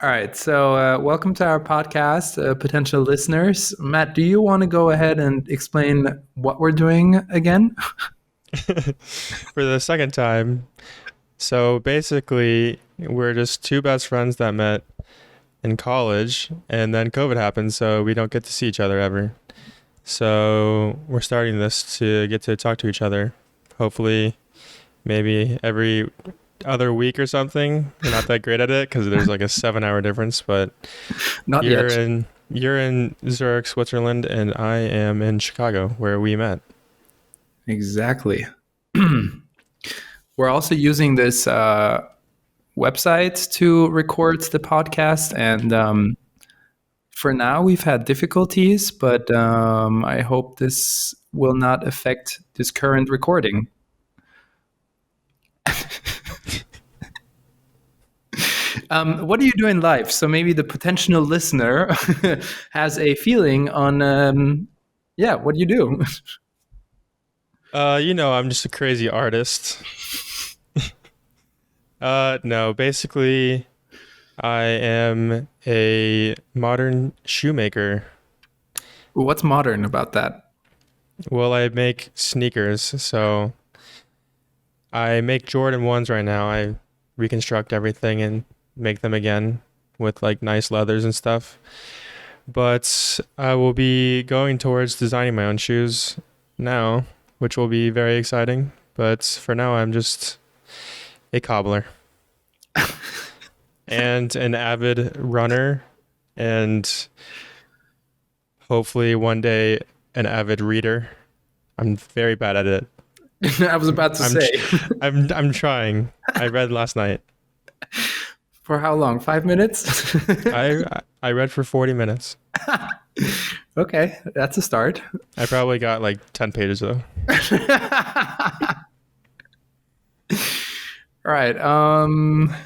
All right. So, welcome to our podcast, potential listeners. Matt, do you want to go ahead and explain what we're doing again? For the second time. So basically, we're just two best friends that met in college, and then COVID happened, so we don't get to see each other ever. So we're starting this to get to talk to each other. Hopefully, maybe every other week or something. We're not that great at it because there's like a 7 hour difference, but Not you're yet. in you're in Zurich, Switzerland, and I am in Chicago, where we met. Exactly. We're also using this website to record the podcast. And for now, we've had difficulties, but I hope this will not affect this current recording. What do you do in life? So maybe the potential listener has a feeling on, what do you do? I'm just a crazy artist. No, basically, I am a modern shoemaker. What's modern about that? Well, I make sneakers, so I make Jordan 1s right now. I reconstruct everything and make them again with like nice leathers and stuff. But I will be going towards designing my own shoes now, which will be very exciting. But for now, I'm just a cobbler and an avid runner, and hopefully one day an avid reader. I'm very bad at it. I was about to I'm say. I'm trying. I read last night. For how long? 5 minutes? I read for 40 minutes. Okay, that's a start. I probably got like 10 pages though. All right.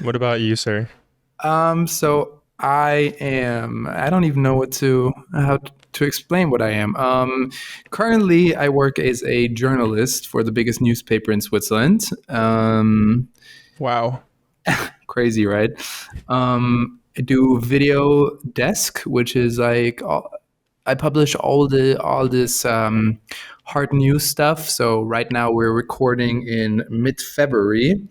What about you, sir? So I don't even know how to explain what I am. Currently I work as a journalist for the biggest newspaper in Switzerland. Wow. Crazy, right? I do video desk, which is like I publish all this hard news stuff. So right now we're recording in mid-February,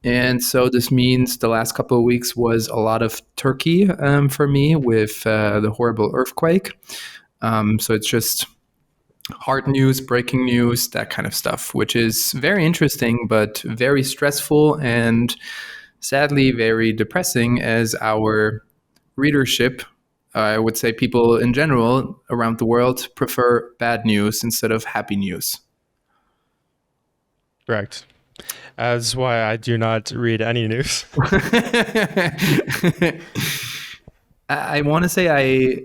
and so this means the last couple of weeks was a lot of Turkey for me with the horrible earthquake. So it's just hard news, breaking news, that kind of stuff, which is very interesting, but very stressful and sadly very depressing as our readership, I would say people in general around the world, prefer bad news instead of happy news. Correct. That's why I do not read any news. I want to say I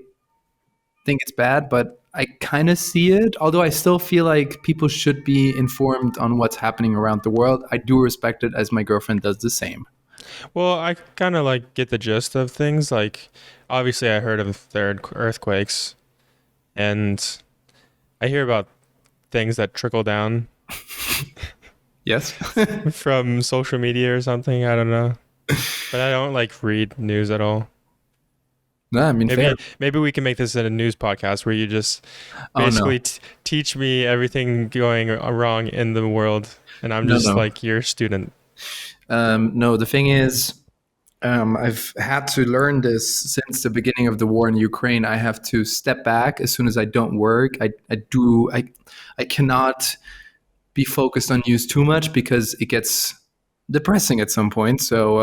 think it's bad, but I kind of see it. Although I still feel like people should be informed on what's happening around the world. I do respect it, as my girlfriend does the same. Well, I kind of like get the gist of things. Like, obviously, I heard of the earthquakes, and I hear about things that trickle down Yes. from social media or something. I don't know, but I don't like read news at all. No, I mean, fair. Maybe we can make this a news podcast where you just Oh no, basically teach me everything going wrong in the world, and I'm no, just no. like your student. No, the thing is, I've had to learn this since the beginning of the war in Ukraine. I have to step back as soon as I don't work. I cannot be focused on news too much because it gets depressing at some point. So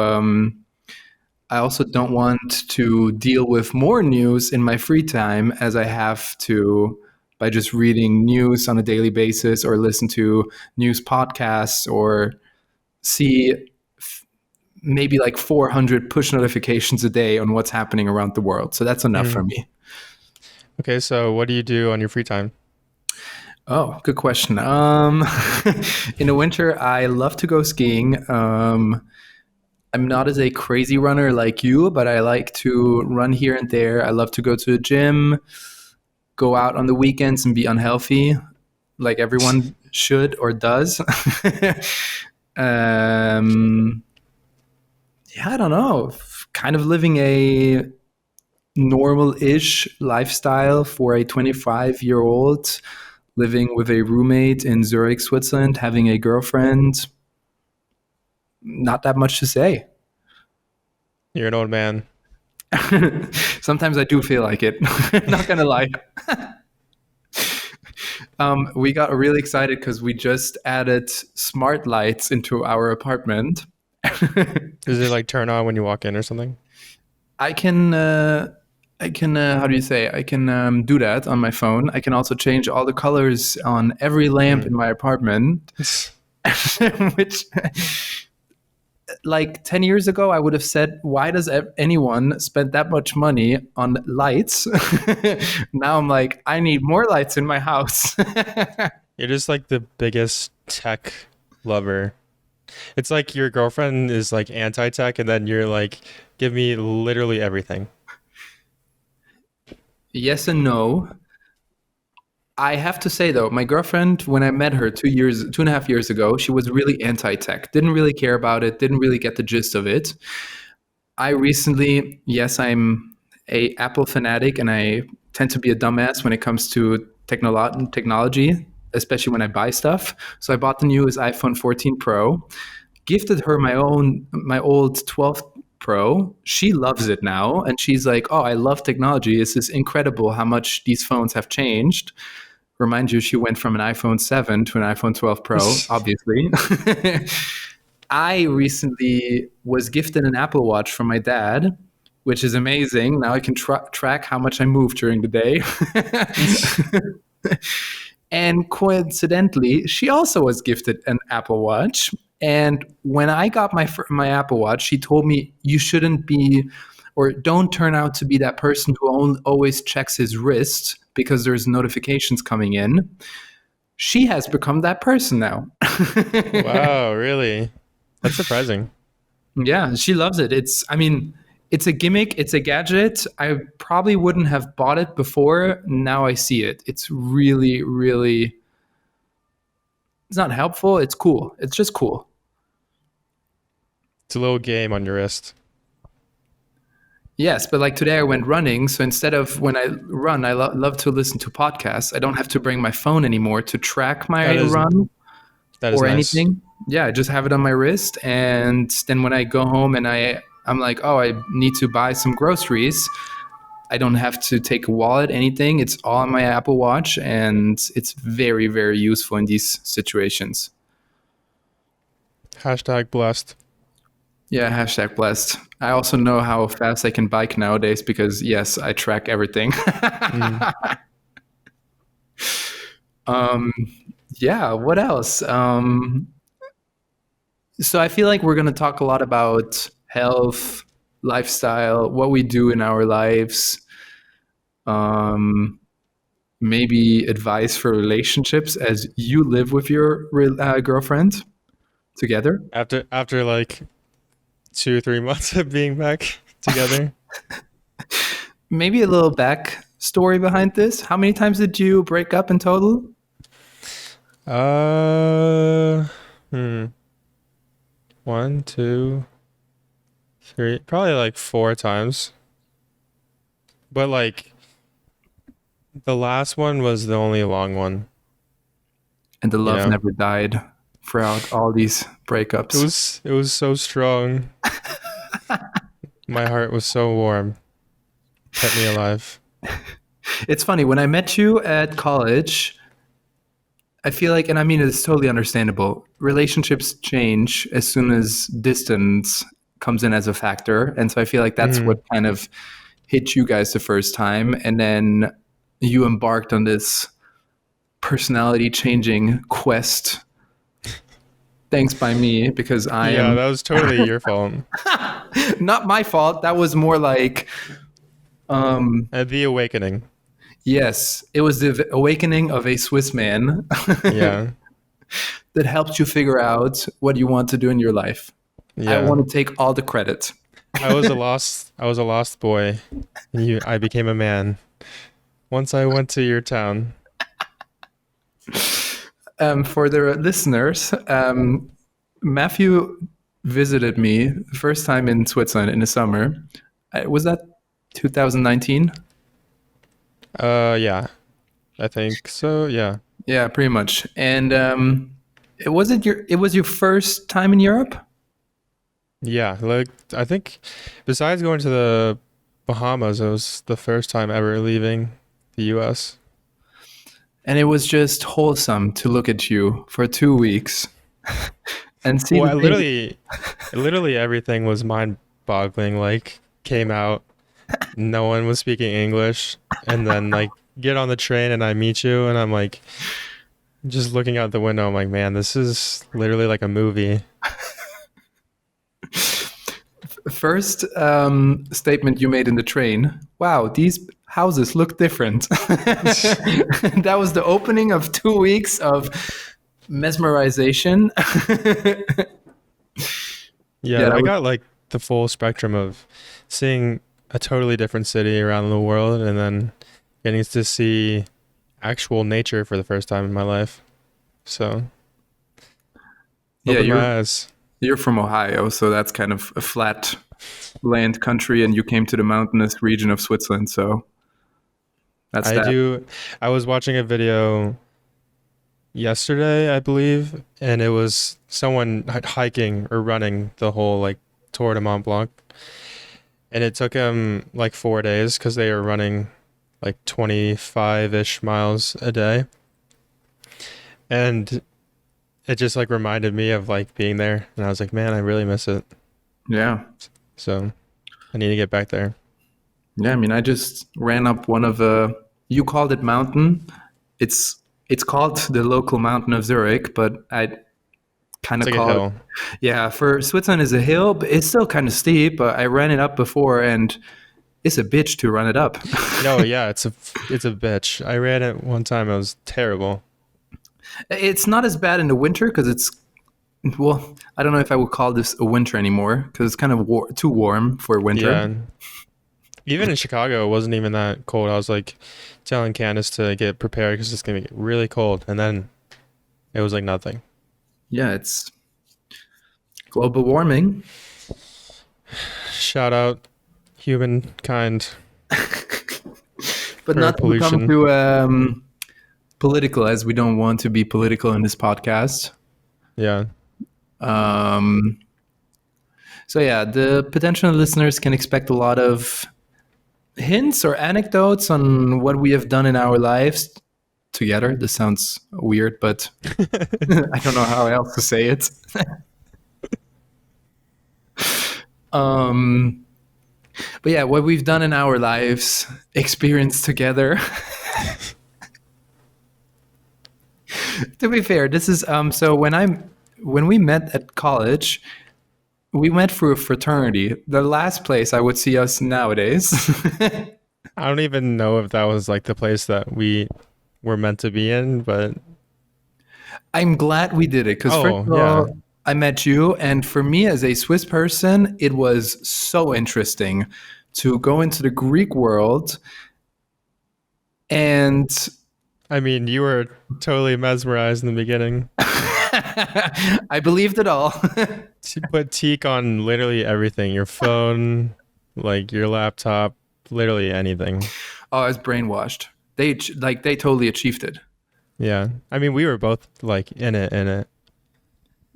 I also don't want to deal with more news in my free time as I have to by just reading news on a daily basis or listen to news podcasts or see maybe like 400 push notifications a day on what's happening around the world. So that's enough for Mm. me. Okay, so what do you do on your free time? Oh, good question. In the winter, I love to go skiing. I'm not as a crazy runner like you, but I like to run here and there. I love to go to the gym, go out on the weekends and be unhealthy, like everyone should or does. um, yeah, I don't know. kind of living a normal-ish lifestyle for a 25-year-old living with a roommate in Zurich, Switzerland, having a girlfriend. Not that much to say. You're an old man. Sometimes I do feel like it. Not gonna lie. We got really excited because we just added smart lights into our apartment. Does it like turn on when you walk in or something? I can, how do you say? I can do that on my phone. I can also change all the colors on every lamp in my apartment, which, like 10 years ago, I would have said, why does anyone spend that much money on lights? Now I'm like, I need more lights in my house. You're just like the biggest tech lover. It's like your girlfriend is like anti-tech, and then you're like, give me literally everything. Yes and no. I have to say though, my girlfriend, when I met her 2.5 years ago, she was really anti-tech. Didn't really care about it. Didn't really get the gist of it. I recently, yes, I'm a Apple fanatic, and I tend to be a dumbass when it comes to technology, especially when I buy stuff. So I bought the newest iPhone 14 Pro, gifted her my old 12 Pro. She loves it now, and she's like, "Oh, I love technology. This is incredible how much these phones have changed." Remind you, she went from an iPhone 7 to an iPhone 12 Pro, obviously. I recently was gifted an Apple Watch from my dad, which is amazing. Now I can track how much I move during the day. And coincidentally, she also was gifted an Apple Watch. And when I got my Apple Watch, she told me you shouldn't be, or don't turn out to be that person who always checks his wrist because there's notifications coming in. She has become that person now. Wow, really? That's surprising. Yeah, she loves it. It's a gimmick, it's a gadget. I probably wouldn't have bought it before. Now I see it. It's really, really, it's not helpful. It's cool. It's just cool. It's a little game on your wrist. Yes, but like today I went running. So instead of when I run, I love to listen to podcasts. I don't have to bring my phone anymore to track my run That is or nice. anything. Yeah, I just have it on my wrist. And then when I go home and I'm like, oh, I need to buy some groceries, I don't have to take a wallet, anything. It's all on my Apple Watch, and it's very, very useful in these situations. Hashtag blessed. Yeah, hashtag blessed. I also know how fast I can bike nowadays because, yes, I track everything. Yeah, what else? So I feel like we're going to talk a lot about health, lifestyle, what we do in our lives, maybe advice for relationships as you live with your girlfriend together. After like 2-3 months of being back together. Maybe a little back story behind this. How many times did you break up in total? One, two, three, probably like 4 times. But like the last one was the only long one. And the love Yeah. never died throughout all these breakups. It was so strong. My heart was so warm. Kept me alive. It's funny, when I met you at college, I feel like, and I mean, it's totally understandable, relationships change as soon as distance comes in as a factor. And so I feel like that's what kind of hit you guys the first time. And then you embarked on this personality changing quest. Thanks by me, because I Yeah, am that was totally your fault. not my fault. That was more like, The awakening. yes, it was the awakening of a Swiss man Yeah. that helped you figure out what you want to do in your life. Yeah. I want to take all the credit. I was a lost boy. I became a man. Once I went to your town. For the listeners, Matthew visited me the first time in Switzerland in the summer. Was that 2019? Yeah, I think so. Yeah. Yeah, pretty much. And it was your first time in Europe? Yeah, like I think besides going to the Bahamas, it was the first time ever leaving the US. And it was just wholesome to look at you for 2 weeks and see Well, the I things. literally everything was mind-boggling. Like came out, no one was speaking English, and then like get on the train and I meet you, and I'm like just looking out the window. I'm like, man, this is literally like a movie. First statement you made in the train. Wow, these houses look different. That was the opening of 2 weeks of mesmerization. Yeah, Yeah, that I was. got like the full spectrum of seeing a totally different city around the world, and then getting to see actual nature for the first time in my life. So Yeah, opened my eyes. you're from Ohio, so that's kind of a flat land country, and you came to the mountainous region of Switzerland, so that's I that. do. I was watching a video yesterday, I believe, and it was someone hiking or running the whole like Tour de Mont Blanc, and it took him like 4 days because they were running like 25-ish miles a day, and it just like reminded me of like being there, and I was like, man, I really miss it. Yeah. So I need to get back there. Yeah, I mean, I just ran up one of you called it mountain. It's called the local mountain of Zurich, but I kind It's of like a call it. hill. Yeah, for Switzerland is a hill, but it's still kind of steep. But I ran it up before, and it's a bitch to run it up. No, yeah, it's a bitch. I ran it one time. It was terrible. It's not as bad in the winter because it's well, I don't know if I would call this a winter anymore because it's kind of too warm for winter. Yeah, and even in Chicago, it wasn't even that cold. I was like telling Candace to get prepared because it's gonna be really cold, and then it was like nothing. Yeah, it's global warming. Shout out humankind But for not to become pollution. too political, as we don't want to be political in this podcast. Yeah, Um, so yeah, the potential listeners can expect a lot of hints or anecdotes on what we have done in our lives together. This sounds weird, but I don't know how else to say it. um, but yeah, what we've done in our lives, experienced together. To be fair, this is so when we met at college, we went through a fraternity. The last place I would see us nowadays. I don't even know if that was like the place that we were meant to be in, but I'm glad we did it because first oh of yeah, all, I met you, and for me as a Swiss person, it was so interesting to go into the Greek world and I mean, you were totally mesmerized in the beginning. I believed it all. To put teak on literally everything, your phone, like your laptop, literally anything. Oh, I was brainwashed. They totally achieved it. Yeah. I mean, we were both like in it.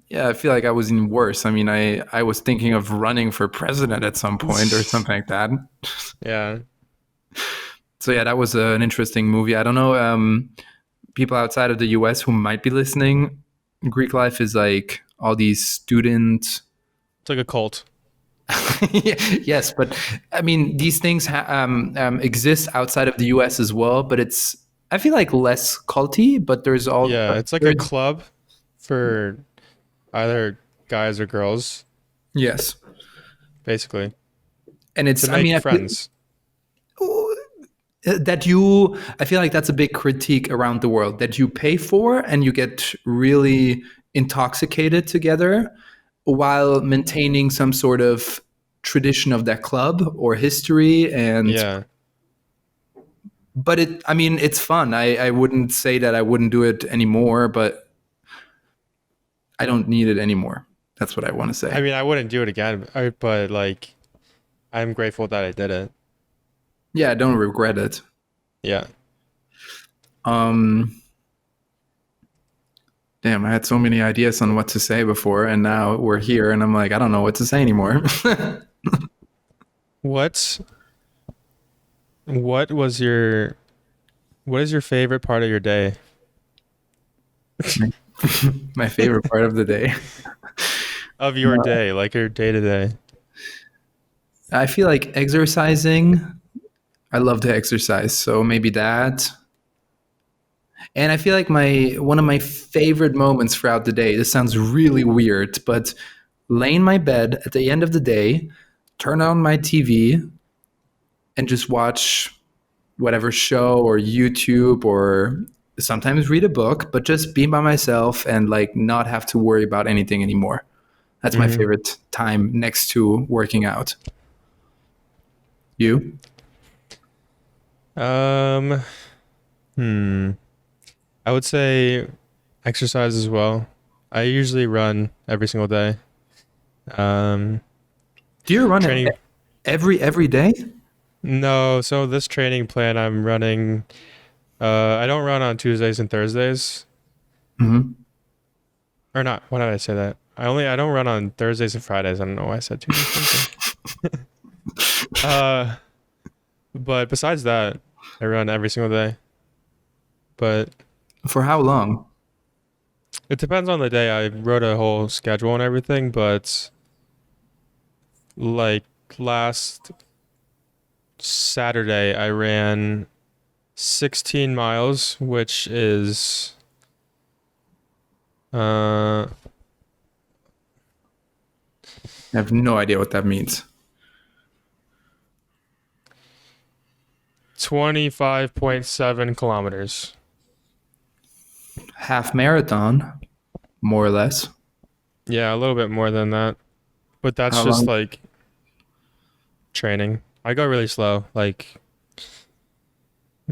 Yeah, I feel like I was even worse. I mean, I was thinking of running for president at some point or something like that. Yeah. So yeah, that was an interesting movie. I don't know people outside of the US who might be listening. Greek life is like all these student. It's like a cult. Yes, but I mean these things exist outside of the US as well. But it's I feel like less culty. But there's all Yeah, it's like a there's, club for either guys or girls, yes, basically, and to it's I make mean friends. I feel like that's a big critique around the world that you pay for and you get really intoxicated together while maintaining some sort of tradition of that club or history and Yeah. but it I mean it's fun. I wouldn't say that I wouldn't do it anymore, but I don't need it anymore. That's what I want to say. I mean, I wouldn't do it again, but like, I'm grateful that I did it. Yeah, I don't regret it. Yeah. Um, Damn, I had so many ideas on what to say before, and now we're here, and I'm like, I don't know what to say anymore. What what was your what is your favorite part of your day? My favorite part of the day. Of your day, like your day to day. I feel like exercising. I love to exercise, so maybe that. And I feel like my one of my favorite moments throughout the day. This sounds really weird, but lay in my bed at the end of the day, turn on my TV, and just watch whatever show or YouTube or sometimes read a book, but just be by myself and like not have to worry about anything anymore. That's my Mm-hmm. favorite time next to working out. You? Um, hmm. I would say exercise as well. I usually run every single day. Um, Do you run it training. every day? No, so this training plan I'm running, I don't run on Tuesdays and Thursdays. Mm-hmm. Or not. Why did I say that? I don't run on Thursdays and Fridays. I don't know why I said Tuesdays, Thursdays. Uh, but besides that, I run every single day. But For how long? it depends on the day. I wrote a whole schedule and everything, but like last Saturday, I ran 16 miles, which is uh I have no idea what that means. 25.7 kilometers. Half marathon, more or less. Yeah, a little bit more than that. But that's How just long? like training. I go really slow. Like,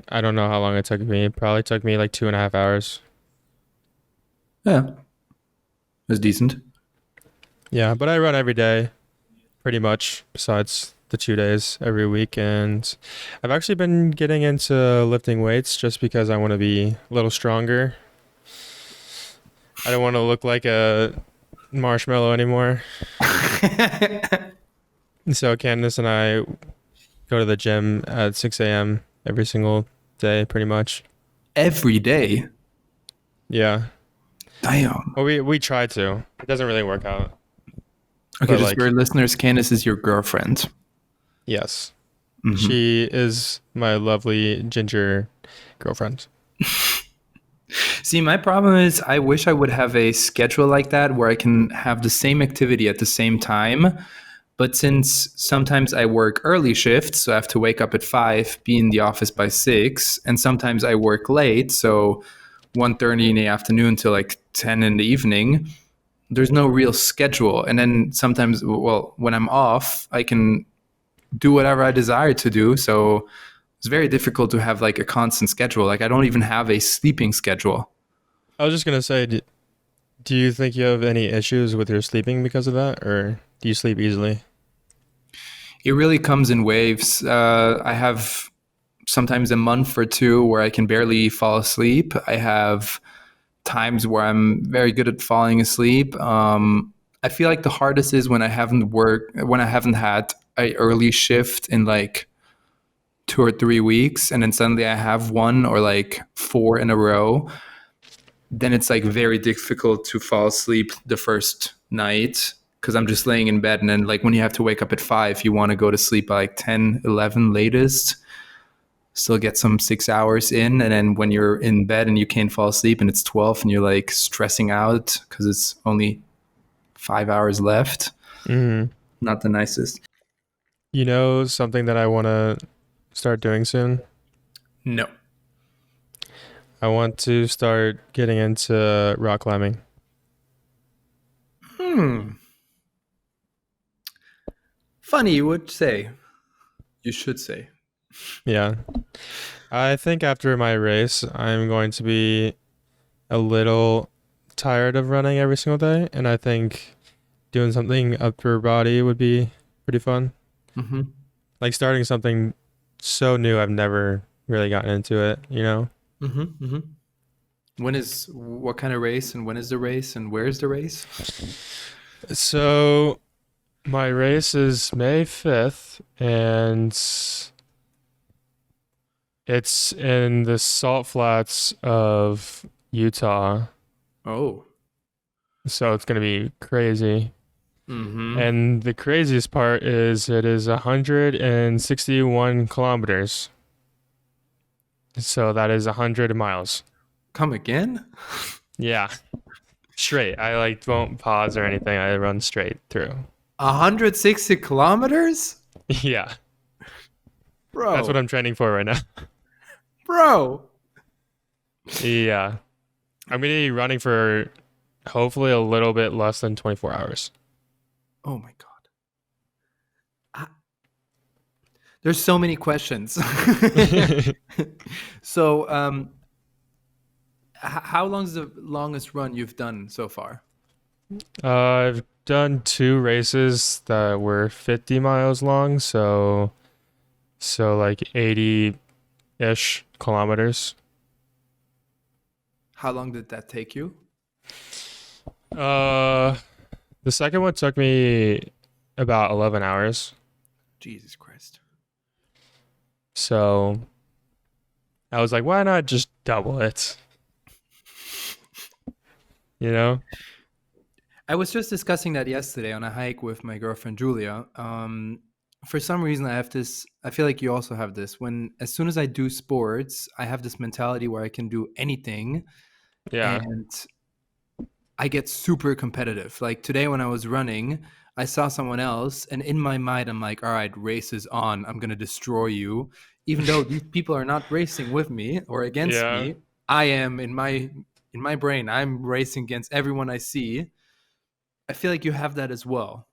I don't know how long it took me. It probably took me like 2.5 hours. Yeah, it's decent. Yeah, but I run every day, pretty much, besides the 2 days every week. And I've actually been getting into lifting weights just because I want to be a little stronger. I don't want to look like a marshmallow anymore. So Candace and I go to the gym at 6 a.m. every single day, pretty much. Every day. Yeah. Damn. Well, we try to. It doesn't really work out. Okay, But just for like, your listeners, Candace is your girlfriend. yes. Hmm. She is my lovely ginger girlfriend. See, my problem is I wish I would have a schedule like that where I can have the same activity at the same time. But since sometimes I work early shifts, so I have to wake up at 5, be in the office by 6, and sometimes I work late, so 1:30 in the afternoon till like 10 in the evening, there's no real schedule. And then sometimes, well, when I'm off, I can do whatever I desire to do. So it's very difficult to have like a constant schedule. Like I don't even have a sleeping schedule. I was just gonna say, do you think you have any issues with your sleeping because of that, or do you sleep easily? It really comes in waves. I have sometimes a month or two where I can barely fall asleep. I have times where I'm very good at falling asleep. I feel like the hardest is when I haven't had a early shift in like 2 or 3 weeks, and then suddenly I have one or like four in a row. Then it's like very difficult to fall asleep the first night because I'm just laying in bed. And then like when you have to wake up at 5, you want to go to sleep by like 10, 11 latest, still get some 6 hours in. And then when you're in bed and you can't fall asleep and it's 12 and you're like stressing out because it's only 5 hours left, Mm-hmm. not the nicest. You know something that I want to start doing soon? No. I want to start getting into rock climbing. Funny you would say. You should say. Yeah. I think after my race, I'm going to be a little tired of running every single day, and I think doing something upper body would be pretty fun. Mm-hmm. Like starting something so new, I've never really gotten into it, you know? Mm-hmm. Mm-hmm. What kind of race and when is the race and where is the race? So my race is May 5th, and it's in the salt flats of Utah. Oh. So it's going to be crazy. Mm-hmm. And the craziest part is it is 161 kilometers. So that is 100 miles. Come again? Yeah, straight. I like won't pause or anything. I run straight through. 160 kilometers? Yeah, that's what Bro. I'm training for right now. Bro. Yeah, I'm gonna be running for hopefully a little bit less than 24 hours. Oh my God. I, there's so many questions. So, how long's the longest run you've done so far? I've done two races that were 50 miles long, so like 80-ish kilometers. How long did that take you? Uh, the second one took me about 11 hours. Jesus Christ. So I was like, why not just double it? You know? I was just discussing that yesterday on a hike with my girlfriend Julia. For some reason, I have this. I feel like you also have this. As soon as I do sports, I have this mentality where I can do anything, Yeah. and I get super competitive. Like today, when I was running, I saw someone else, and in my mind, I'm like, "All right, race is on. I'm gonna destroy you." Even though these people are not racing with me or against Yeah. me, I am in my brain. I'm racing against everyone I see. I feel like you have that as well.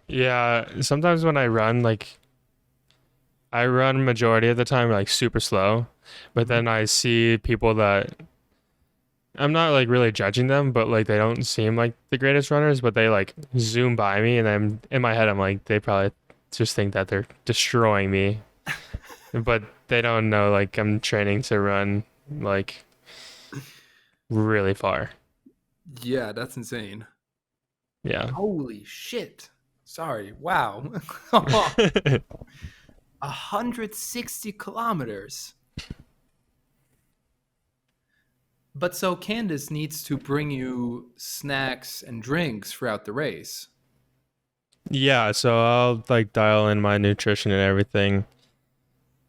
Yeah. Sometimes when I run, like I run majority of the time like super slow, but Mhm. then I see people that I'm not like really judging them, but like they don't seem like the greatest runners, but they like zoom by me and I'm in my head I'm like they probably just think that they're destroying me. But they don't know like I'm training to run like really far. Yeah, that's insane. Yeah. Holy shit. Sorry. Wow. 160 kilometers. But so Candace needs to bring you snacks and drinks throughout the race. Yeah, so I'll like dial in my nutrition and everything.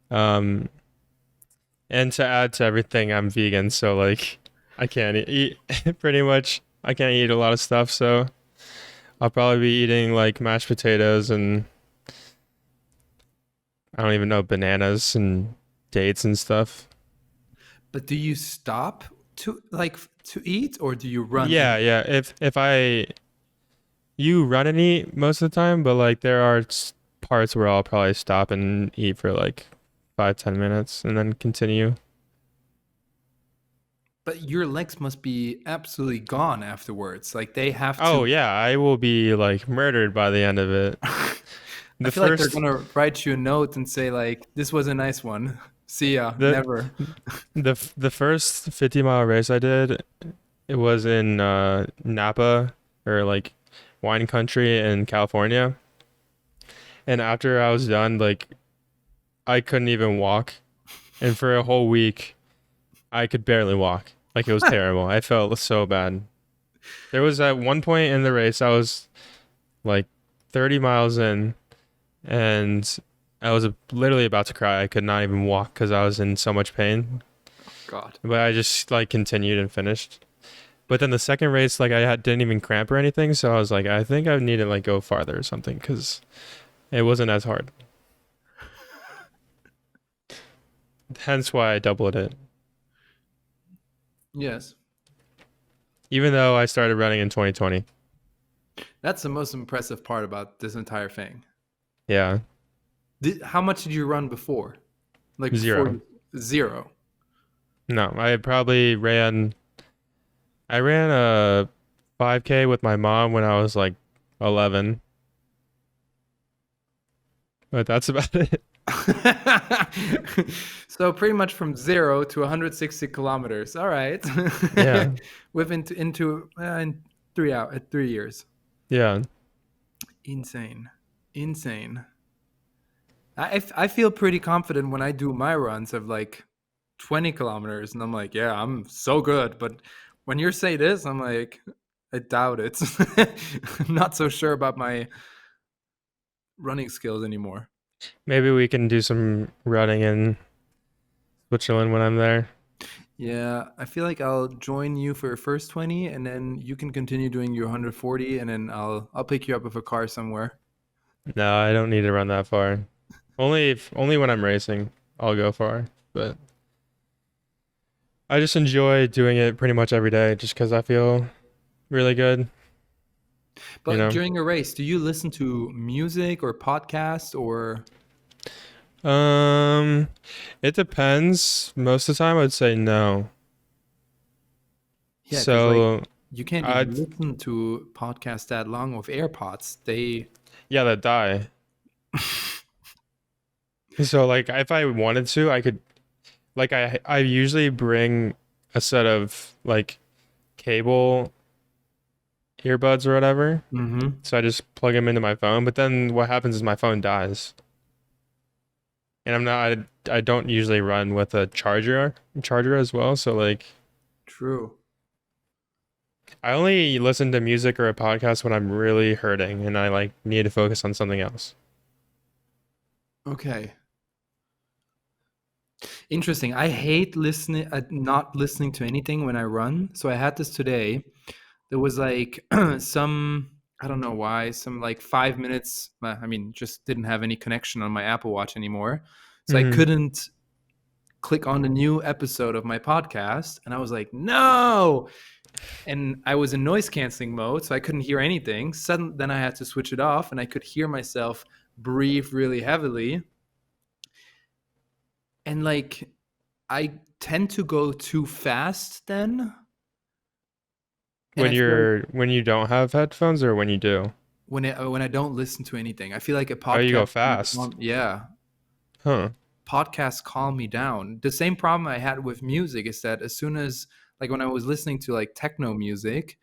Um and to add to everything, I'm vegan, so like I can't eat pretty much. I can't eat a lot of stuff, so I'll probably be eating like mashed potatoes and I don't even know bananas and dates and stuff. But do you stop to eat or do you run Yeah, and yeah. If I you run and eat most of the time, but like there are parts where I'll probably stop and eat for like 5-10 minutes and then continue. but your legs must be absolutely gone afterwards. Like they have Oh to yeah, I will be like murdered by the end of it. I The feel like they're first gonna write you a note and say like, "This was a nice one. See ya. the Never." the first 50-mile race I did, it was in Napa or like wine country in California. And after I was done, like I couldn't even walk. And for a whole week, I could barely walk. Like it was terrible. I felt so bad. There was at one point in the race, I was like 30 miles in, and I was literally about to cry. I could not even walk because I was in so much pain. God. But I just like continued and finished. But then the second race, like didn't even cramp or anything, so I was like, I think I need to like go farther or something because it wasn't as hard. Hence why I doubled it. Yes. Even though I started running in 2020. That's the most impressive part about this entire thing. Yeah, How much did you run before? Like before zero. zero. No, I ran a 5K with my mom when I was like 11, but that's about it. So pretty much from 0 to 160 kilometers. All right. Yeah, Within into in 3 years. yeah. Insane. Insane. I feel pretty confident when I do my runs of like 20 kilometers, and I'm like, yeah, I'm so good. But when you say this, I'm like, I doubt it. I'm not so sure about my running skills anymore. Maybe we can do some running in Switzerland when I'm there. Yeah, I feel like I'll join you for your first 20, and then you can continue doing your 140, and then I'll pick you up with a car somewhere. No, I don't need to run that far. Only when I'm racing, I'll go far. But I just enjoy doing it pretty much every day, just because I feel really good. You But know. during a race, do you listen to music or podcast or Um, it depends. Most of the time, I'd say no. yeah, because like So you can't I'd even listen to podcasts that long with AirPods. They yeah, that die. So like, if I wanted to, I could like I usually bring a set of like cable earbuds or whatever. hmm So I just plug them into my phone. But then what happens is my phone dies, and I don't usually run with a charger as well. So like True. I only listen to music or a podcast when I'm really hurting and I like need to focus on something else. Okay. Interesting. I hate listening, not listening to anything when I run. So I had this today. There was like some, I don't know why, some like 5 minutes. I mean, just didn't have any connection on my Apple Watch anymore. So I Hmm. couldn't click on the new episode of my podcast. And I was like, no. And I was in noise canceling mode. So I couldn't hear anything. Suddenly, then I had to switch it off and I could hear myself breathe really heavily. And like, I tend to go too fast then. And I feel like When you don't have headphones or when you do? when I don't listen to anything, I feel like a Oh, you go podcast kind of fast. yeah, Huh. podcasts calm me down. The same problem I had with music is that as soon as like when I was listening to like techno music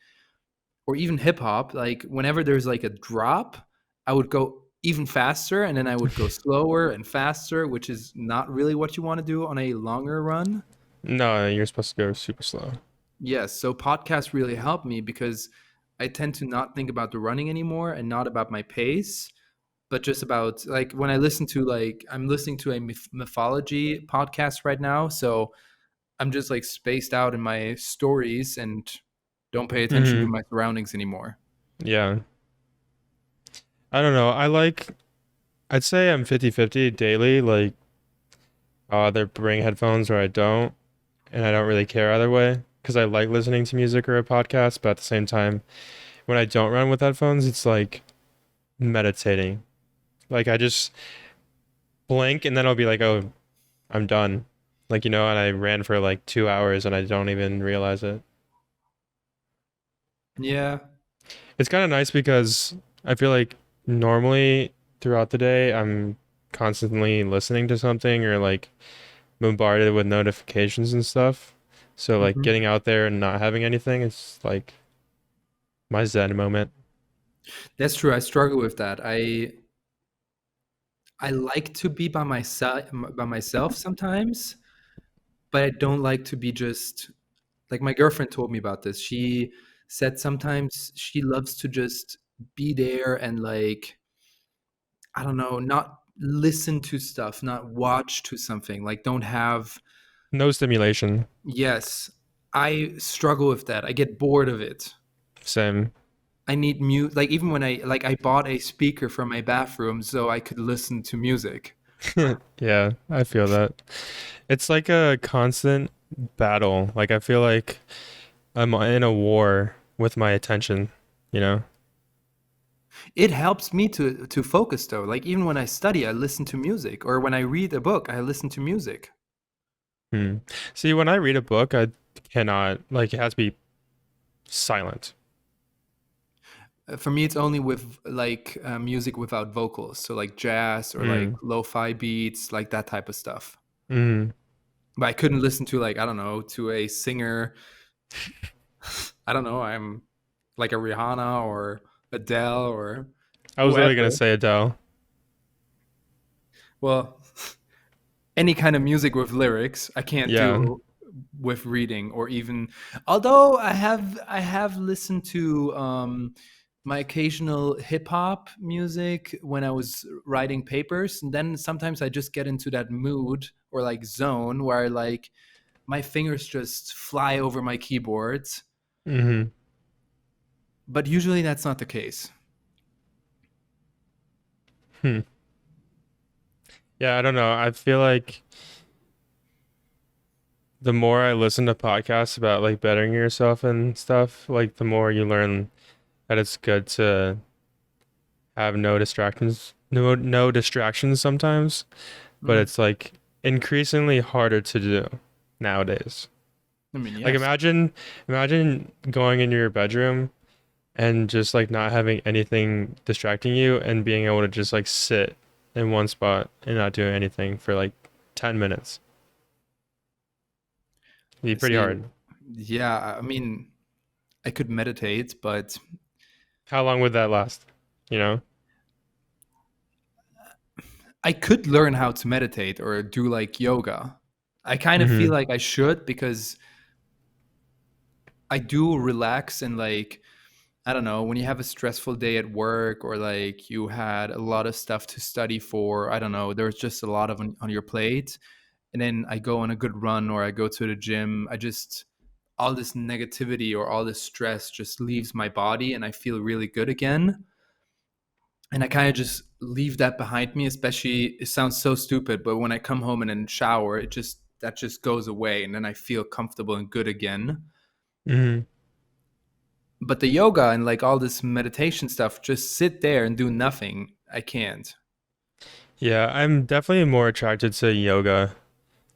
or even hip hop, like whenever there's like a drop, I would go even faster and then I would go slower and faster, which is not really what you want to do on a longer run. No, you're supposed to go super slow. Yes, so podcasts really help me because I tend to not think about the running anymore and not about my pace, but just about like when I listen to like I'm listening to a mythology podcast right now, so I'm just like spaced out in my stories and don't pay attention to Hmm. my surroundings anymore. Yeah. I don't know. I'd say I'm 50-50 daily. Like, I'll either bring headphones or I don't. And I don't really care either way because I like listening to music or a podcast. But at the same time, when I don't run with headphones, it's like meditating. Like, I just blink and then I'll be like, oh, I'm done. Like, and I ran for like 2 hours and I don't even realize it. Yeah. It's kind of nice because I feel like normally throughout the day, I'm constantly listening to something or like bombarded with notifications and stuff. So, like, Mhm. getting out there and not having anything is like my Zen moment. That's true. I struggle with that. I like to be by myself sometimes, but I don't like to be just like my girlfriend told me about this. She said sometimes she loves to just be there and like I don't know, not listen to stuff, not watch to something. Like don't have No stimulation. yes. I struggle with that. I get bored of it. Same. I need mute like even when I bought a speaker for my bathroom so I could listen to music. Yeah, I feel that. It's like a constant battle. Like, I feel like I'm in a war with my attention, you know? It helps me to focus though. Like even when I study, I listen to music, or when I read a book, I listen to music. Hmm. See, when I read a book, I cannot, like, it has to be silent. For me, it's only with like music without vocals, so like jazz or like Mm. lo-fi beats, like that type of stuff. Mm. But I couldn't listen to like, I don't know, to a singer. I don't know. I'm like a Rihanna or Adele or I was literally gonna whoever. say Adele. Well, any kind of music with lyrics, I can't Yeah. do with reading or even. Although I have listened to my occasional hip hop music when I was writing papers, and then sometimes I just get into that mood or like zone where like my fingers just fly over my keyboards. Hmm. But usually that's not the case. Hmm. Yeah, I don't know. I feel like the more I listen to podcasts about like bettering yourself and stuff, like the more you learn that it's good to have no distractions sometimes, but Mm. it's like increasingly harder to do nowadays. I mean, Like yes. imagine going in your bedroom and just like not having anything distracting you and being able to just like sit in one spot and not do anything for like 10 minutes. It'd be pretty See, hard. yeah, I mean, I could meditate, but How long would that last? You know? I could learn how to meditate or do like yoga. I kind of feel Mm-hmm. like I should because I do relax and like I don't know, when you have a stressful day at work or like you had a lot of stuff to study for, I don't know, there's just a lot of on your plate. And then I go on a good run or I go to the gym. I just all this negativity or all this stress just leaves my body and I feel really good again. And I kind of just leave that behind me, especially it sounds so stupid, but when I come home and then shower, it just that just goes away and then I feel comfortable and good again. Mm-hmm. But the yoga and like all this meditation stuff, just sit there and do nothing. I can't. Yeah, I'm definitely more attracted to yoga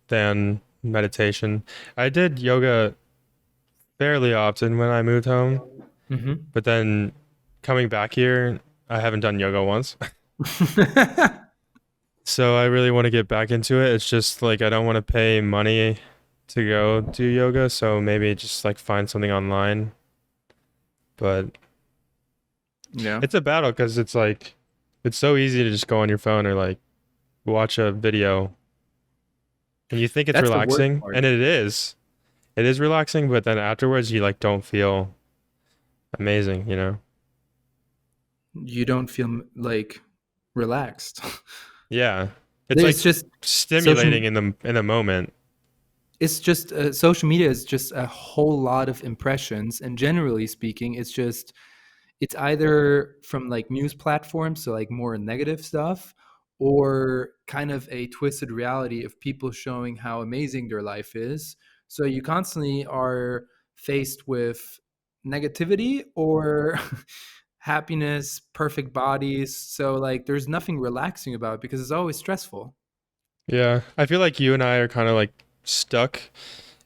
than meditation. I did yoga fairly often when I moved home, Hmm. but then coming back here, I haven't done yoga once. So I really want to get back into it. It's just like I don't want to pay money to go do yoga, so maybe just like find something online. But Yeah, it's a battle because it's like it's so easy to just go on your phone or like watch a video and you think it's that's the worst relaxing, part. and it is. It is relaxing, but then afterwards you like don't feel amazing, you know? You don't feel like relaxed. Yeah. It's It's like just social. stimulating in the moment. It's just social media is just a whole lot of impressions, and generally speaking, it's either from like news platforms, so like more negative stuff, or kind of a twisted reality of people showing how amazing their life is. So you constantly are faced with negativity or happiness, perfect bodies. So like there's nothing relaxing about it because it's always stressful. Yeah. I feel like you and I are kind of like stuck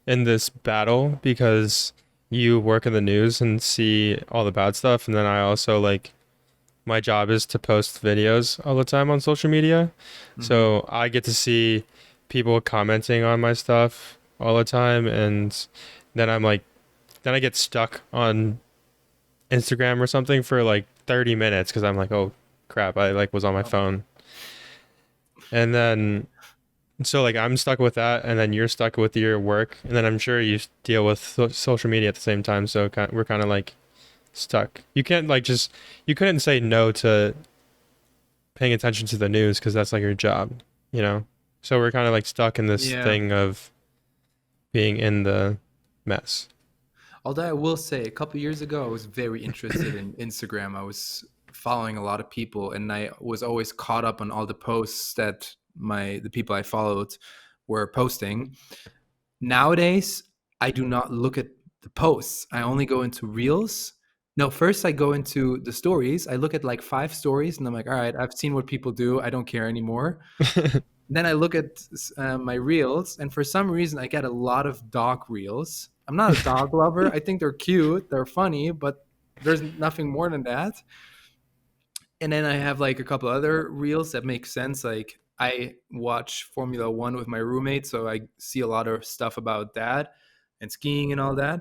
in this battle because you work in the news and see all the bad stuff, and then I also like my job is to post videos all the time on social media. Hmm. So I get to see people commenting on my stuff all the time, and then then I get stuck on Instagram or something for like 30 minutes because I'm like, "Oh crap, I like was on my phone." And then so like I'm stuck with that, and then you're stuck with your work, and then I'm sure you deal with social media at the same time. So we're kind of like stuck. You can't like just you couldn't say no to paying attention to the news because that's like your job, you know? So we're kind of like stuck in this Yeah. thing of being in the mess. Although I will say, a couple years ago, I was very interested in Instagram. I was following a lot of people, and I was always caught up on all the posts that the people I followed were posting. Nowadays, I do not look at the posts. I only go into reels. No, first I go into the stories. I look at like 5 stories, and I'm like, all right, I've seen what people do. I don't care anymore. Then I look at my reels, and for some reason, I get a lot of dog reels. I'm not a dog lover. I think they're cute, they're funny, but There's nothing more than that. And then I have like a couple other reels that make sense. Like I watch Formula One with my roommate, so I see a lot of stuff about that and skiing and all that.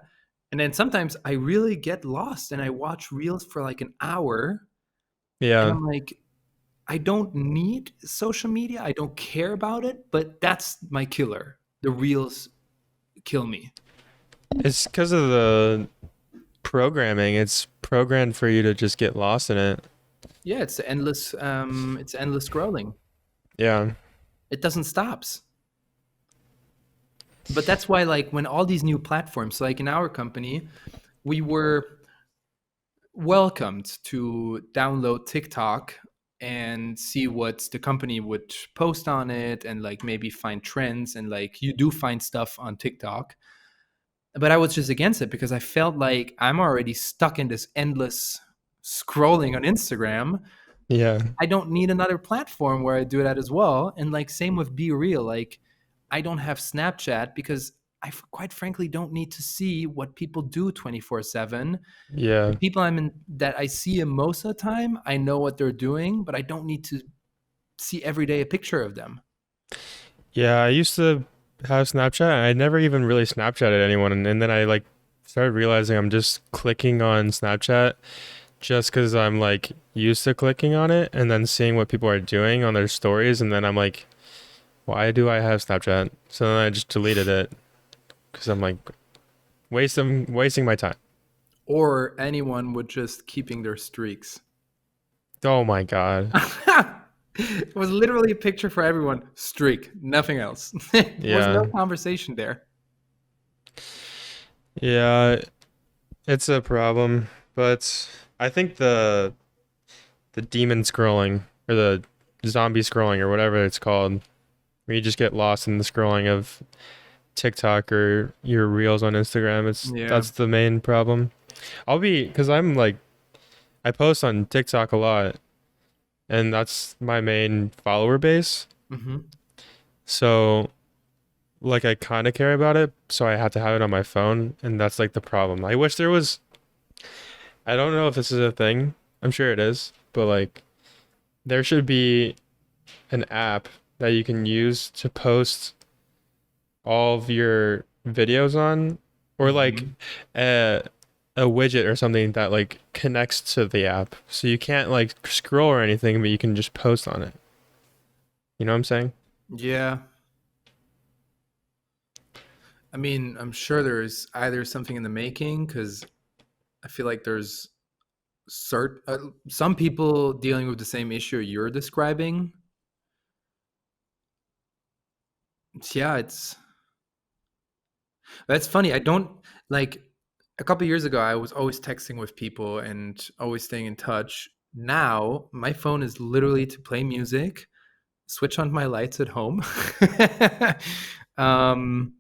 And then sometimes I really get lost and I watch reels for like an hour, and Yeah. I'm like, I don't need social media. I don't care about it, but that's my killer. The reels kill me. It's because of the programming. It's programmed for you to just get lost in it. Yeah, it's endless scrolling. Yeah. It doesn't stops. But that's why, like, when all these new platforms, like in our company, we were welcomed to download TikTok and see what the company would post on it, and like maybe find trends, and like you do find stuff on TikTok. But I was just against it because I felt like I'm already stuck in this endless scrolling on Instagram. Yeah. I don't need another platform where I do that as well. And like same with Be Real, like I don't have Snapchat because quite frankly don't need to see what people do 24/7. Yeah. The people I'm in that I see them most of the time, I know what they're doing, but I don't need to see every day a picture of them. Yeah. I used to have Snapchat. And I never even really Snapchatted anyone. And then I like started realizing I'm just clicking on Snapchat just because I'm like used to clicking on it and then seeing what people are doing on their stories. And then I'm like, why do I have Snapchat? So then I just deleted it because I'm like, wasting my time. Or anyone with just keeping their streaks. Oh my God. It was literally a picture for everyone. Streak, nothing else. There was no Yeah. conversation there. Yeah. It's a problem, but I think the demon scrolling or the zombie scrolling or whatever it's called, where you just get lost in the scrolling of TikTok or your reels on Instagram, Yeah. that's the main problem. Because I'm like I post on TikTok a lot, and that's my main follower base. Hmm. So like I kind of care about it, so I have to have it on my phone, and that's like the problem. I wish there was. I don't know if this is a thing. I'm sure it is, but like there should be an app that you can use to post all of your videos on, or like Hmm. a a widget or something that like connects to the app, so you can't like scroll or anything, but you can just post on it. You know what I'm saying? Yeah. I mean, I'm sure there's either something in the making because I feel like there's some people dealing with the same issue you're describing. Yeah, it's that's funny. I don't like a couple years ago I was always texting with people and always staying in touch. Now, my phone is literally to play music, switch on my lights at home. um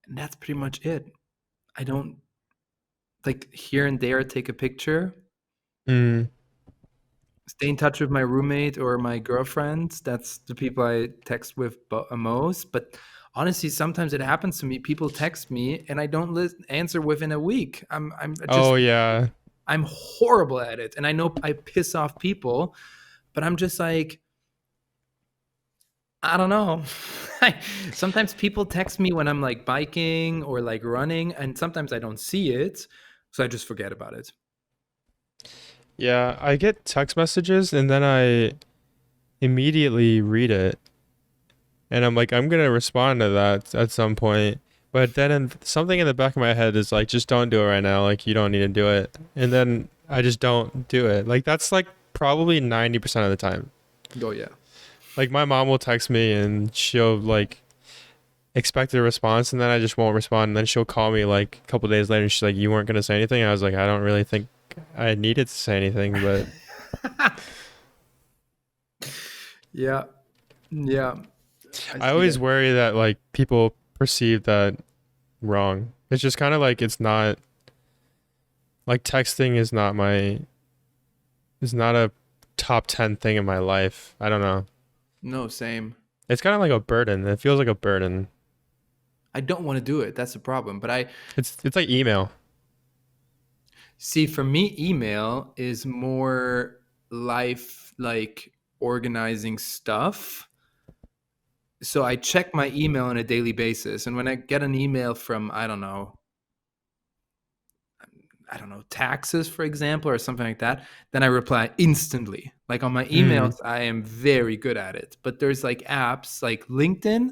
and that's pretty much it. I don't like here and there take a picture, Mm. stay in touch with my roommate or my girlfriend. That's the people I text with most. But honestly, sometimes it happens to me. People text me and I don't answer within a week. Oh yeah. I'm horrible at it, and I know I piss off people, but I'm just like, I don't know. Sometimes people text me when I'm like biking or like running, and sometimes I don't see it, so I just forget about it. Yeah, I get text messages and then I immediately read it, and I'm like, I'm gonna respond to that at some point. But then something in the back of my head is like, just don't do it right now. Like, you don't need to do it. And then I just don't do it. Like, that's like probably 90% of the time. Oh yeah. Like, my mom will text me and she'll like expect a response, and then I just won't respond. And then she'll call me like a couple days later and she's like, you weren't gonna say anything. I was like, I don't really think I needed to say anything, but Yeah. Yeah. I I see always that. worry that like people perceive that wrong. It's just kind of like it's not like texting is not a top 10 thing in my life. I don't know. No, same. It's kind of like a burden. It feels like a burden. I don't want to do it. That's the problem. But It's like email. See, for me, email is more life like organizing stuff. So I check my email on a daily basis. And when I get an email from, I don't know, taxes, for example, or something like that, then I reply instantly. Like on my emails, Mm, I am very good at it. But there's like apps like LinkedIn.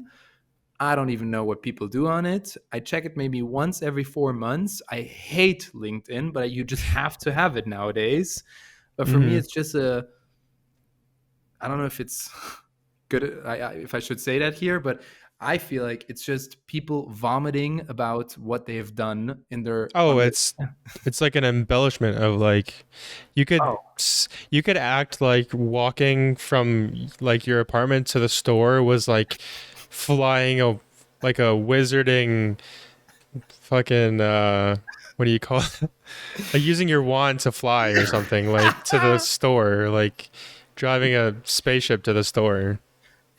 I don't even know what people do on it. I check it maybe once every 4 months. I hate LinkedIn, but you just have to have it nowadays. But for me, mm. it's just I don't know if it's good, if I should say that here, but I feel like it's just people vomiting about what they have done in their Oh, on their. it's like an embellishment of like Oh, you could act like walking from like your apartment to the store was like flying a like a wizarding fucking what do you call it? Like using your wand to fly or something like to the store, like driving a spaceship to the store.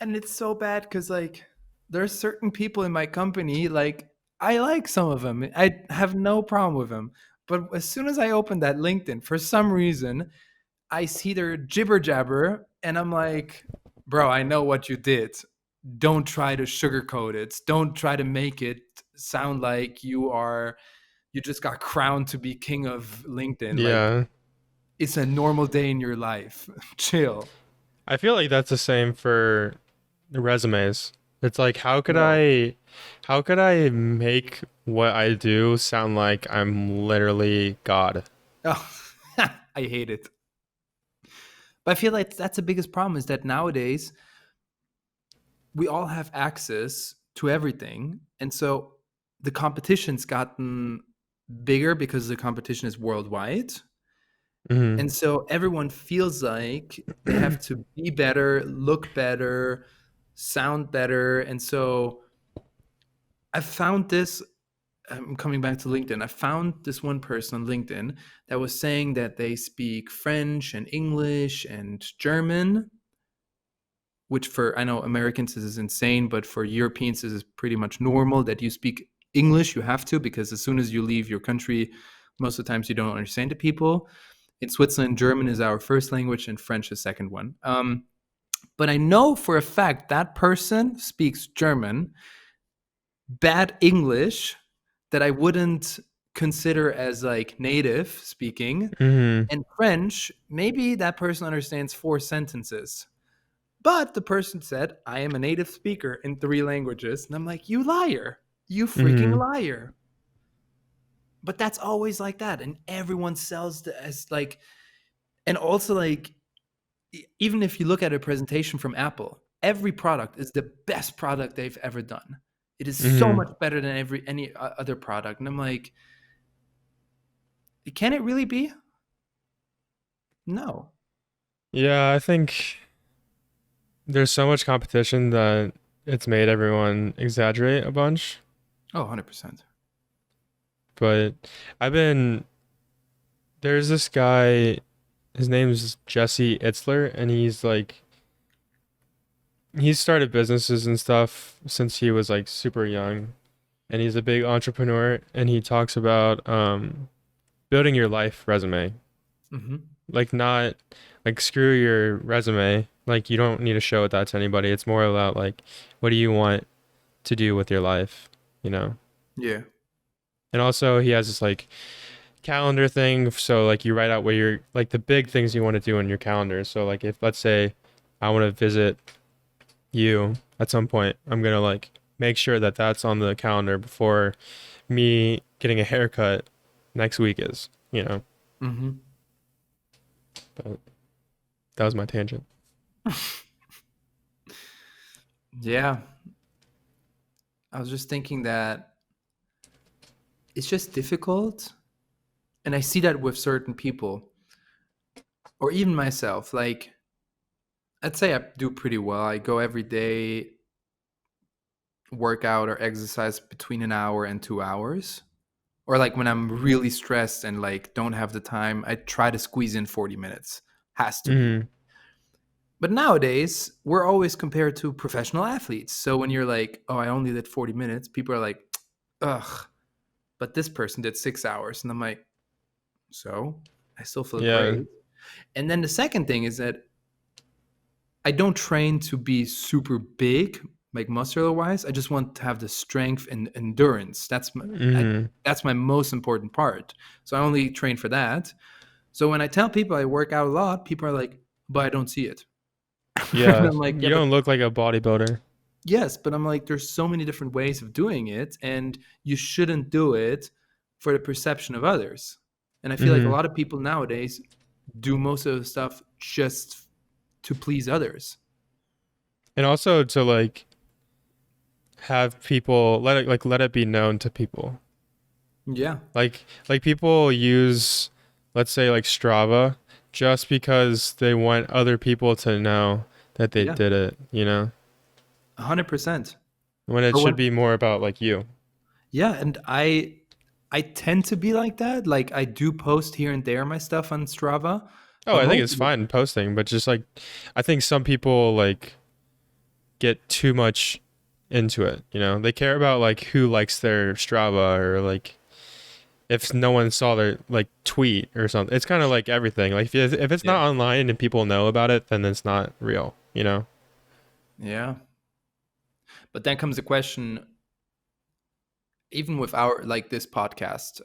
and it's so bad because like there's certain people in my company, like I like some of them, I have no problem with them, but as soon as I open that LinkedIn, for some reason I see their jibber jabber, and I'm like, bro, I know what you did. Don't try to sugarcoat it. Don't try to make it sound like you just got crowned to be king of LinkedIn. Like Yeah. it's a normal day in your life. Chill. I feel like that's the same for resumes. It's like No. how could I make what I do sound like I'm literally God? Oh, I hate it. But I feel like that's the biggest problem is that nowadays we all have access to everything. And so the competition's gotten bigger because the competition is worldwide. Hmm. And so everyone feels like they have to be better, look better, sound better. And so I found this. I'm coming back to LinkedIn. I found this one person on LinkedIn that was saying that they speak French and English and German, which for I know Americans this is insane, but for Europeans this is pretty much normal that you speak English. You have to because as soon as you leave your country, most of the times you don't understand the people. In Switzerland, German is our first language and French is second one. But I know for a fact that person speaks German, bad English that I wouldn't consider as like native speaking, Hmm. and French, maybe that person understands 4 sentences. But the person said, I am a native speaker in 3 languages. And I'm like, you liar. You freaking Hmm. liar. But that's always like that. And everyone sells the, as like, and also like, even if you look at a presentation from Apple, every product is the best product they've ever done. It is so Hmm. much better than any other product. And I'm like, can it really be? No. Yeah, I think there's so much competition that it's made everyone exaggerate a bunch. Oh, 100%. But I've been there's this guy, his name's Jesse Itzler, and he's started businesses and stuff since he was like super young. And he's a big entrepreneur, and he talks about building your life resume. Mm-hmm. Like not like screw your resume. Like you don't need to show that to anybody. It's more about like what do you want to do with your life, you know? Yeah. And also he has this like calendar thing, so like you write out what you're like the big things you want to do in your calendar. So like if let's say I want to visit you at some point, I'm gonna like make sure that that's on the calendar before me getting a haircut next week is, you know. Mm-hmm. But that was my tangent. Yeah. I was just thinking that it's just difficult. And I see that with certain people or even myself. Like, I'd say I do pretty well. I go every day, work out or exercise between an hour and 2 hours. Or like when I'm really stressed and like don't have the time, I try to squeeze in 40 minutes. Has to be. Hmm. But nowadays, we're always compared to professional athletes. So when you're like, oh, I only did 40 minutes, people are like, ugh, but this person did 6 hours. And I'm like, So I still feel Yeah. great. And then the second thing is that I don't train to be super big, like muscular wise. I just want to have the strength and endurance. Hmm. That's my most important part. So I only train for that. So when I tell people I work out a lot, people are like, "But I don't see it." And Yeah. I'm like, "Yeah, You but don't look like a bodybuilder. yes, but I'm like, there's so many different ways of doing it, and you shouldn't do it for the perception of others." And I feel like a Hmm. lot of people nowadays do most of the stuff just to please others. And also to like have people let it be known to people. Yeah, Like people use, let's say like Strava, just because they want other people to know that they yeah, did it, you know? 100%. When it Or should when, be more about like you. yeah, and I tend to be like that. Like I do post here and there my stuff on Strava, Oh, but I think most it's of it, fine posting, but just like I think some people like get too much into it, you know? They care about like who likes their Strava or like if no one saw their like tweet or something. It's kind of like everything. Like if it's yeah, not online and people know about it, then it's not real, you know? yeah. But then comes the question, even with our like this podcast.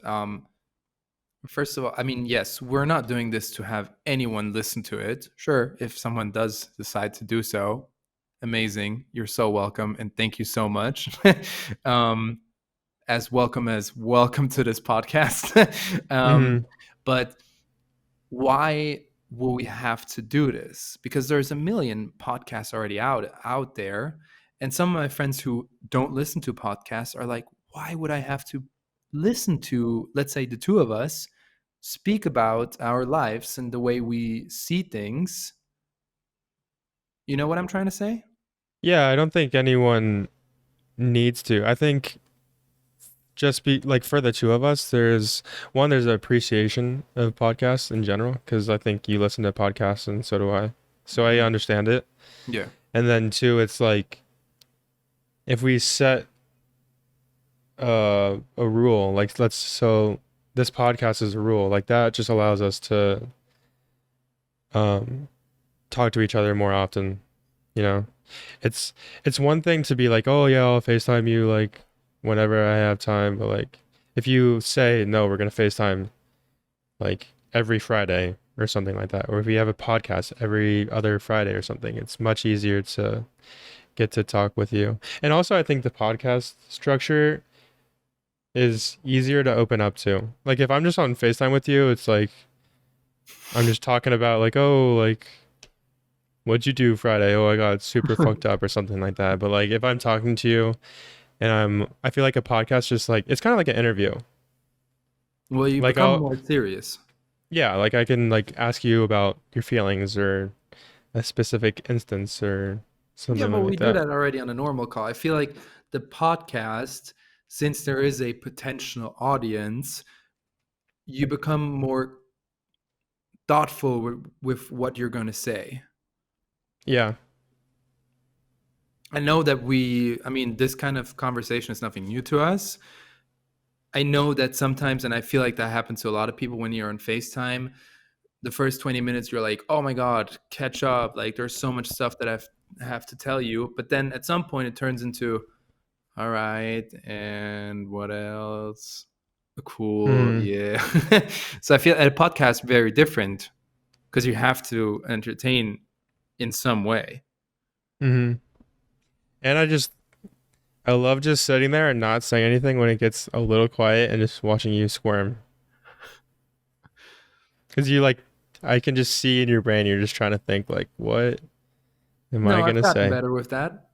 First of all, I mean, yes, we're not doing this to have anyone listen to it. Sure, if someone does decide to do so, amazing. You're so welcome, and thank you so much. um, as welcome to this podcast. Mhm. But why will we have to do this? Because there's a million podcasts already out there, and some of my friends who don't listen to podcasts are like, why would I have to listen to, let's say, the two of us speak about our lives and the way we see things? You know what I'm trying to say? Yeah, I don't think anyone needs to. I think just be like for the two of us, there's an appreciation of podcasts in general because I think you listen to podcasts and so do I. So I Mhm. understand it. Yeah. And then two, it's like if we set a rule, like this podcast is a rule, like that just allows us to um talk to each other more often, you know. It's it's one thing to be like, "Oh yeah, I'll FaceTime you like whenever I have time," but like if you say, "No, we're going to FaceTime like every Friday or something like that," or if we have a podcast every other Friday or something, it's much easier to get to talk with you. And also I think the podcast structure is easier to open up to. Like if I'm just on FaceTime with you, it's like I'm just talking about like, "Oh, like what'd you do Friday? Oh, I got super fucked up or something like that." But like if I'm talking to you and I feel like a podcast just like it's kind of like an interview. Well, you Like become I'll more serious. yeah, like I can like ask you about your feelings or a specific instance or Yeah, something but we like do that. that already on a normal call. I feel like the podcast, since there is a potential audience, you become more thoughtful with what you're going to say. Yeah. I know that I mean, this kind of conversation is nothing new to us. I know that sometimes, and I feel like that happens to a lot of people when you're on FaceTime, the first 20 minutes, you're like, oh my God, catch up. Like, there's so much stuff that have to tell you. But then at some point, it turns into, all right, and what else? Cool, Mm. yeah. So I feel a podcast very different because you have to entertain in some way. Hmm. And I love just sitting there and not saying anything when it gets a little quiet and just watching you squirm. Cause you like I can just see in your brain you're just trying to think like, what am I No, I've gonna gotten say? better with that.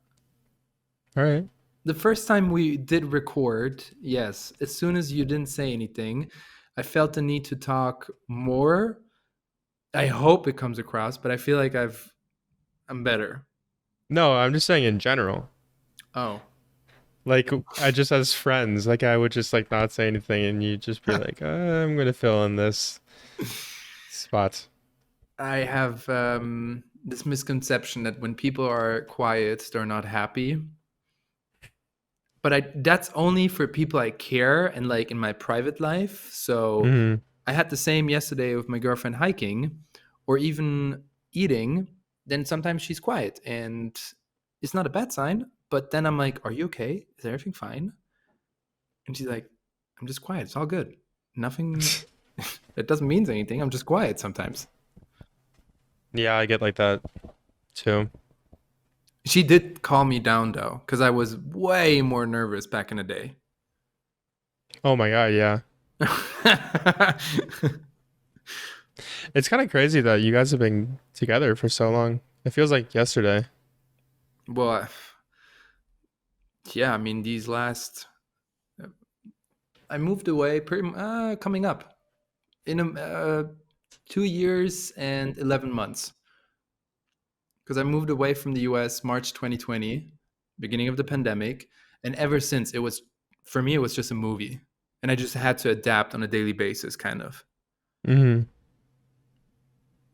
All right. The first time we did record, yes, as soon as you didn't say anything, I felt the need to talk more. I hope it comes across, but I feel like I'm better. No, I'm just saying in general. Oh. Like I just as friends, like I would just like not say anything and you just be like, I'm gonna fill in this spot. I have this misconception that when people are quiet, they're not happy. But that's only for people I care and like in my private life. So Hmm. I had the same yesterday with my girlfriend hiking or even eating. Then sometimes she's quiet and it's not a bad sign. But then I'm like, are you okay? Is everything fine? And she's like, I'm just quiet. It's all good. Nothing, it doesn't mean anything. I'm just quiet sometimes. Yeah, I get like that too. She did calm me down though, because I was way more nervous back in the day. Oh my God, yeah. It's kind of crazy that you guys have been together for so long. It feels like yesterday. Well, yeah, I mean, these last, I moved away coming up in 2 years and 11 months. Because I moved away from the US March 2020, beginning of the pandemic. And ever since, it was, for me, it was just a movie. And I just had to adapt on a daily basis, kind of. Mm-hmm.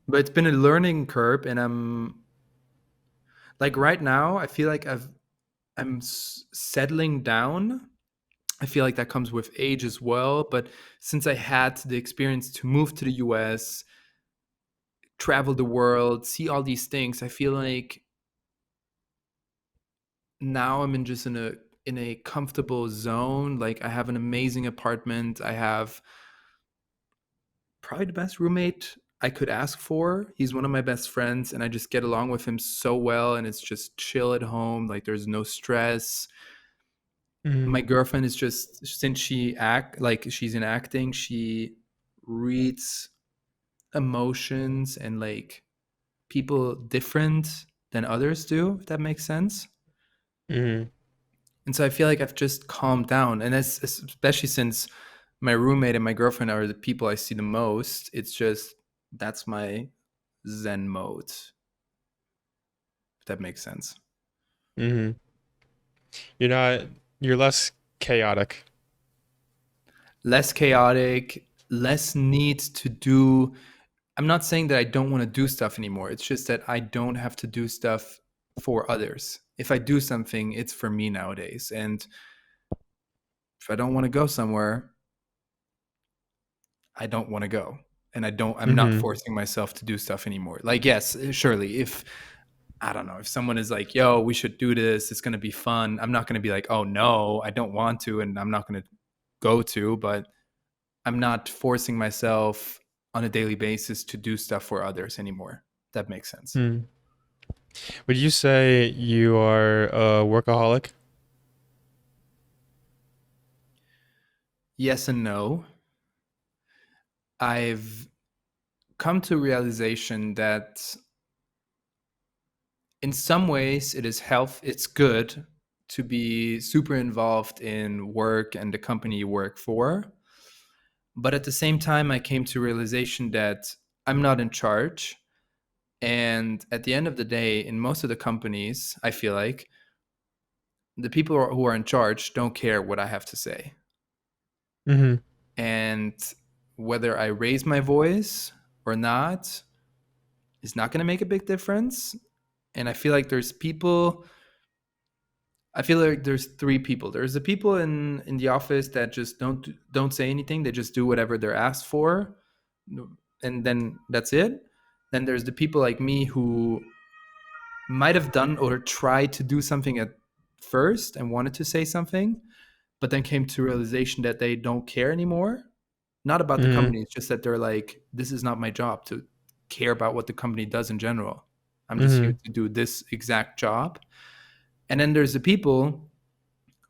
But it's been a learning curve. And I'm like, right now, I feel like I'm settling down. I feel like that comes with age as well. But since I had the experience to move to the US, travel the world, see all these things, I feel like now I'm in a comfortable zone. Like I have an amazing apartment. I have probably the best roommate I could ask for. He's one of my best friends and I just get along with him so well and it's just chill at home. Like there's no stress. Mm-hmm. My girlfriend is just since she's in acting, she reads emotions and like people different than others do, if that makes sense. Mm-hmm. And so I feel like I've just calmed down. And especially since my roommate and my girlfriend are the people I see the most, it's just that's my Zen mode, if that makes sense. Mm-hmm. You're not, you're less chaotic. Less chaotic, less need to do. I'm not saying that I don't want to do stuff anymore. It's just that I don't have to do stuff for others. If I do something, it's for me nowadays. And if I don't want to go somewhere, I don't want to go. And I'm not Mm-hmm. forcing myself to do stuff anymore. Like, yes, surely if, I don't know, if someone is like, yo, we should do this, it's going to be fun. I'm not going to be like, oh, no, I don't want to. And I'm not going to go to, but I'm not forcing myself on a daily basis to do stuff for others anymore. That makes sense. Mm. Would you say you are a workaholic? Yes and no. I've come to realization that in some ways it's good to be super involved in work and the company you work for. But at the same time, I came to realization that I'm not in charge. And at the end of the day, in most of the companies, I feel like the people who are in charge don't care what I have to say. Mm-hmm. And whether I raise my voice or not is not going to make a big difference. And I feel like there's three people. There's the people in the office that just don't say anything. They just do whatever they're asked for, and then that's it. Then there's the people like me who might have done or tried to do something at first and wanted to say something, but then came to realization that they don't care anymore. Not about the Mm-hmm. company. It's just that they're like, this is not my job to care about what the company does in general. I'm just here Mm-hmm. to do this exact job. And then there's the people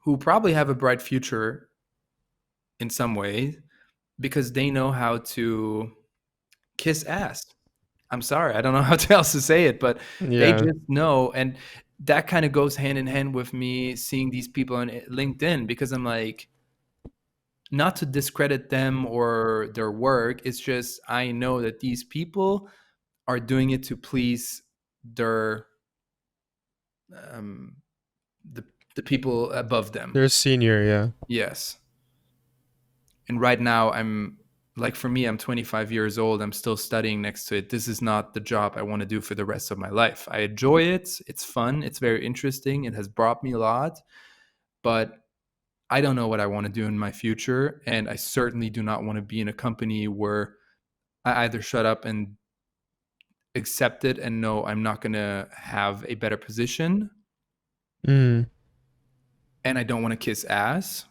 who probably have a bright future in some way because they know how to kiss ass. I'm sorry, I don't know how else to say it, but they Yeah. just know. And that kind of goes hand in hand with me seeing these people on LinkedIn because I'm like, not to discredit them or their work. It's just I know that these people are doing it to please their um, the the people above them. They're a senior, yeah. Yes. And right now I'm like for me I'm 25 years old. I'm still studying next to it. This is not the job I want to do for the rest of my life. I enjoy it. It's fun. It's very interesting. It has brought me a lot, but I don't know what I want to do in my future, and I certainly do not want to be in a company where I either shut up and accept it and know I'm not going to have a better position, Mm. and I don't want to kiss ass.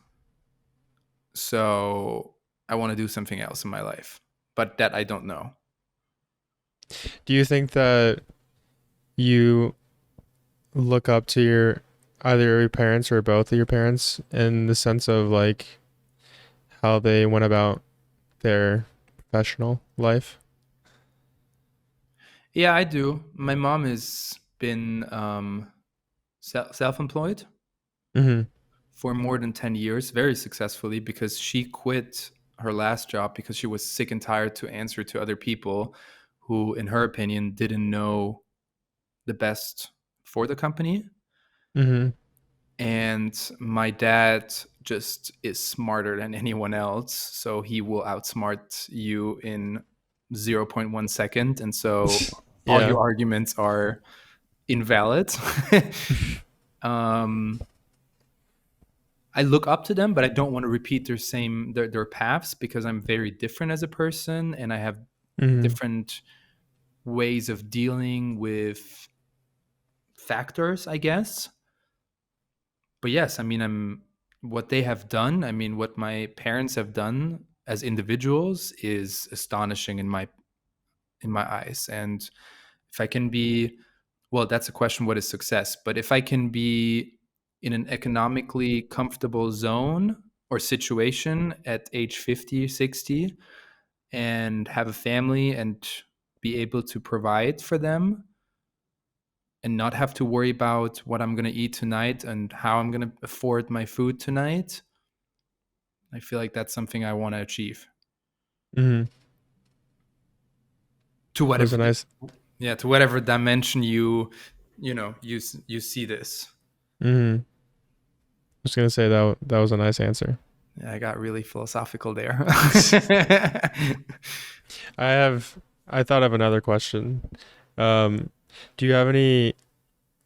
So I want to do something else in my life, but that I don't know. Do you think that you look up to your either your parents or both of your parents in the sense of like how they went about their professional life? Yeah, I do. My mom has been self-employed Mm-hmm. for more than 10 years, very successfully, because she quit her last job because she was sick and tired to answer to other people who, in her opinion, didn't know the best for the company. Mm-hmm. And my dad just is smarter than anyone else. So he will outsmart you in zero point 0.1 second. And so all Yeah. your arguments are invalid. um, I look up to them, but I don't want to repeat their paths because I'm very different as a person and I have Mm-hmm. different ways of dealing with factors, I guess. But yes, I mean, I'm what they have done. I mean, what my parents have done as individuals is astonishing in my eyes. And if I can be, well, that's a question. What is success? But if I can be in an economically comfortable zone or situation at age 50, 60, and have a family and be able to provide for them and not have to worry about what I'm going to eat tonight and how I'm going to afford my food tonight, I feel like that's something I want to achieve. Mm-hmm. To It was a whatever, nice. yeah, to whatever dimension you see this. Mm-hmm. I was gonna say that was a nice answer. Yeah, I got really philosophical there. I have. I thought of another question. Um, do you have any?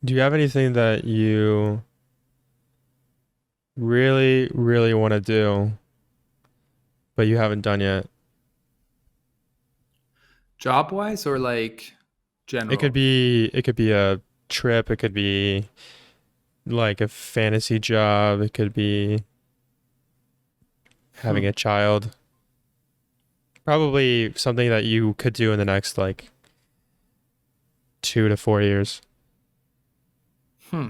Do you have anything that you really, really want to do, but you haven't done yet? Job wise or like It could general? be. It could be a trip. It could be like a fantasy job. It could be having Hmm. a child. Probably something that you could do in the next like 2 to 4 years. Hmm.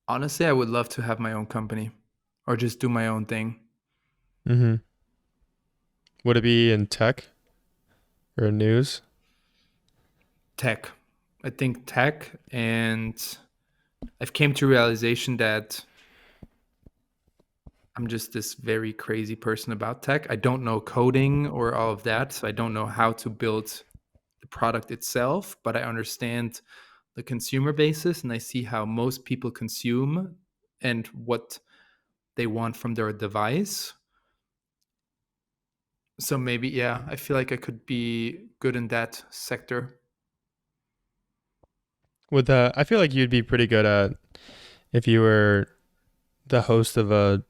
Honestly, I would love to have my own company or just do my own thing. Mm-hmm. Would it be in tech or news? Tech. I think tech, and I've came to realization that I'm just this very crazy person about tech. I don't know coding or all of that, so I don't know how to build the product itself, but I understand the consumer basis and I see how most people consume and what they want from their device. So maybe, yeah, I feel like I could be good in that sector. Would that? I feel like you'd be pretty good at if you were the host of a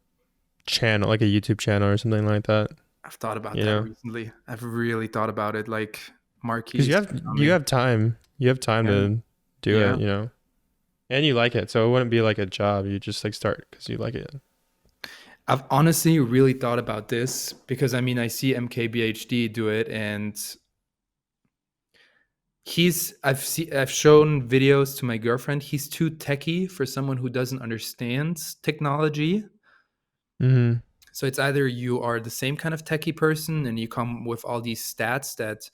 channel, like a YouTube channel or something like that. I've thought about You that know, recently. I've really thought about it. Like because Marquise, you Tommy, have time. You have time and to do yeah, it. You know, and you like it, so it wouldn't be like a job. You just like start because you like it. I've honestly really thought about this because I mean I see MKBHD do it, and I've shown videos to my girlfriend. He's too techie for someone who doesn't understand technology. Mm-hmm. So it's either you are the same kind of techie person and you come with all these stats that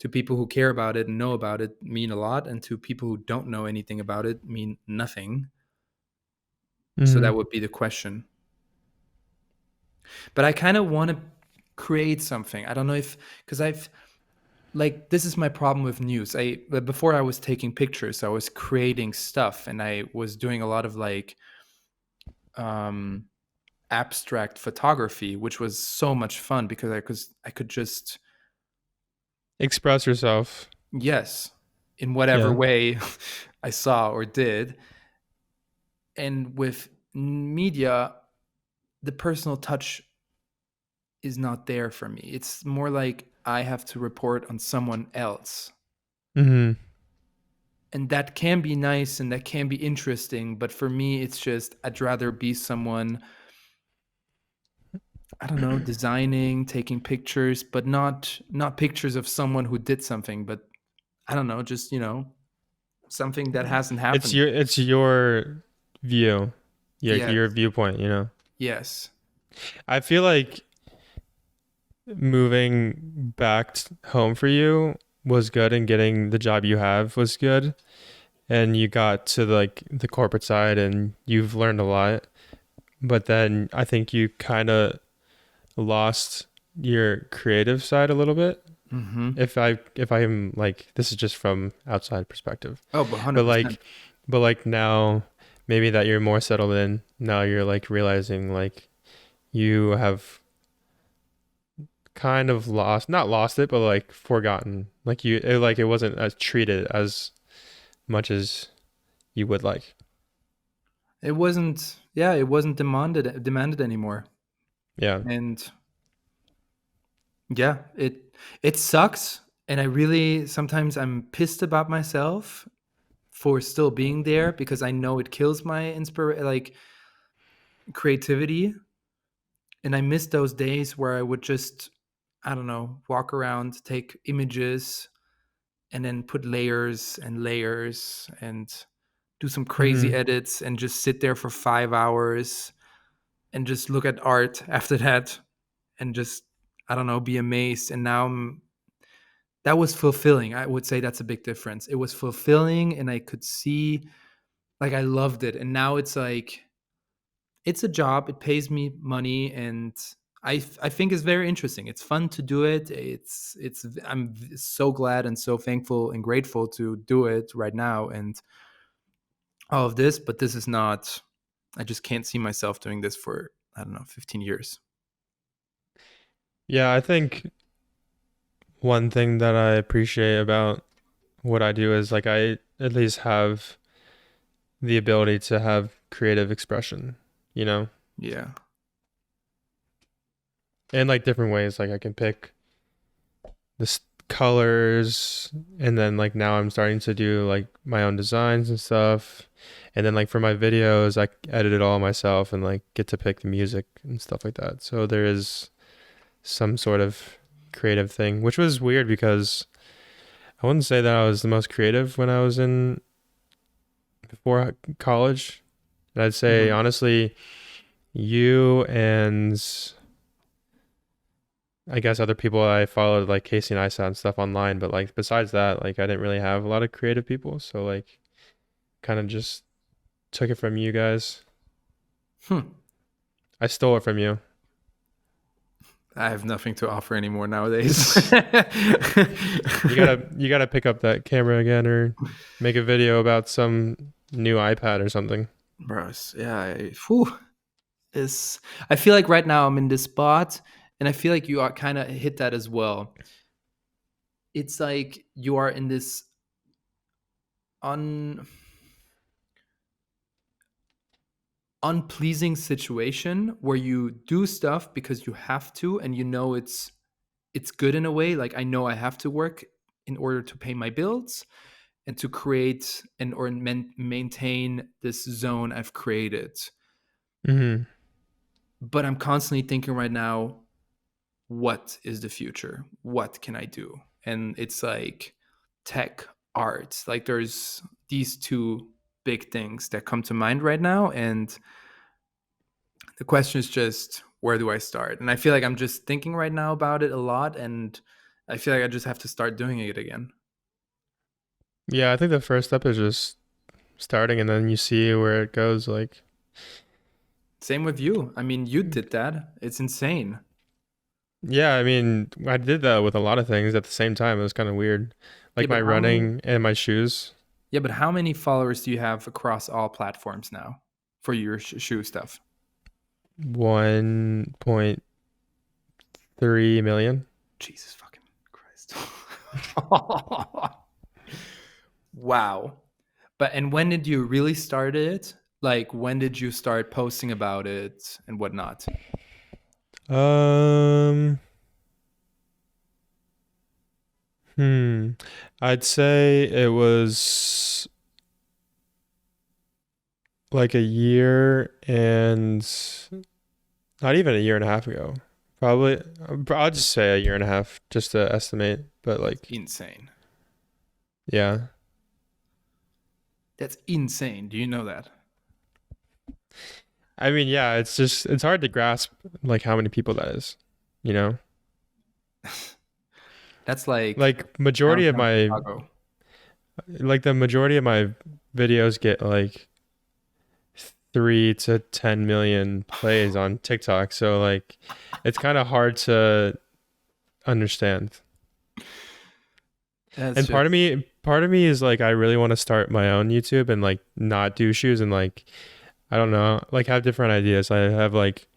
to people who care about it and know about it mean a lot, and to people who don't know anything about it mean nothing. So Mm-hmm. that would be the question. But I kind of want to create something. I don't know if because I've like this is my problem with news. Before I was taking pictures, I was creating stuff and I was doing a lot of like um abstract photography, which was so much fun because I could just Express yourself. yes, in whatever Yeah. way I saw or did. And with media, the personal touch is not there for me. It's more like I have to report on someone else. Hmm. And that can be nice and that can be interesting, but for me it's just I'd rather be someone, I don't know, designing, taking pictures, but not pictures of someone who did something, but I don't know, just, something that hasn't happened. It's your view, Yes. your viewpoint. You know, Yes. I feel like moving back home for you was good, and getting the job you have was good, and you got to like the corporate side, and you've learned a lot. But then I think you kind of lost your creative side a little bit. Mm-hmm. If I'm like, this is just from outside perspective, Oh, but but 100%. like now, maybe that you're more settled in, now you're like realizing like you have kind of lost, not lost it, but like forgotten, like like it wasn't as treated as much as you would like. It wasn't, yeah, it wasn't demanded anymore. Yeah. And yeah, it sucks, and I really sometimes I'm pissed about myself for still being there because I know it kills my like creativity, and I miss those days where I would just, I don't know, walk around, take images, and then put layers and layers and do some crazy Hmm. edits and just sit there for 5 hours and just look at art after that and just, I don't know, be amazed. And now that was fulfilling. I would say that's a big difference. It was fulfilling and I could see, like, I loved it. And now it's like, it's a job, it pays me money, and I think it's very interesting. It's fun to do it. I'm so glad and so thankful and grateful to do it right now and all of this, but this is not, I just can't see myself doing this for, I don't know, 15 years. Yeah, I think one thing that I appreciate about what I do is like I at least have the ability to have creative expression, you know, Yeah. in like different ways. Like I can pick the colors, and then like now I'm starting to do like my own designs and stuff. And then like for my videos, I edit it all myself and like get to pick the music and stuff like that. So there is some sort of creative thing, which was weird because I wouldn't say that I was the most creative when I was in before college. And I'd say Mhm. honestly, you and I guess other people I followed like Casey and Neistat and stuff online, but like besides that, like I didn't really have a lot of creative people, so like kind of just took it from you guys. Hmm. I stole it from you. I have nothing to offer anymore nowadays. You gotta pick up that camera again or make a video about some new iPad or something. Bros, yeah, whew, is I feel like right now I'm in this spot, and I feel like you are kind of hit that as well. It's like you are in this un unpleasing situation where you do stuff because you have to, and you know it's good in a way. Like, I know I have to work in order to pay my bills and to create and or maintain this zone I've created. Hmm. But I'm constantly thinking right now, what is the future? What can I do? And it's like tech, art. Like, there's these two big things that come to mind right now. And the question is just, where do I start? And I feel like I'm just thinking right now about it a lot. And I feel like I just have to start doing it again. Yeah, I think the first step is just starting, and then you see where it goes. Like, Same with you. I mean, you did that. It's insane. yeah, I mean, I did that with a lot of things at the same time. It was kind of weird, Yeah, like but my how many? running and my shoes. Yeah, but how many followers do you have across all platforms now for your shoe stuff? 1.3 million. Jesus fucking Christ. Wow. But and when did you really start it? Like, when did you start posting about it and whatnot? Um, hmm. I'd say it was like a year and not even a year and a half ago. Probably, I'll just say a year and a half just to estimate. But like, Insane. yeah. That's insane. Do you know that? I mean, yeah, it's just it's hard to grasp like how many people that is, you know? That's like Like majority of downtown my Chicago. like the majority of my videos get like 3 to 10 million plays on TikTok. So like it's kind of hard to understand. That's And just part of me is like I really want to start my own YouTube and like not do shoes and like I don't know, like have different ideas. I have like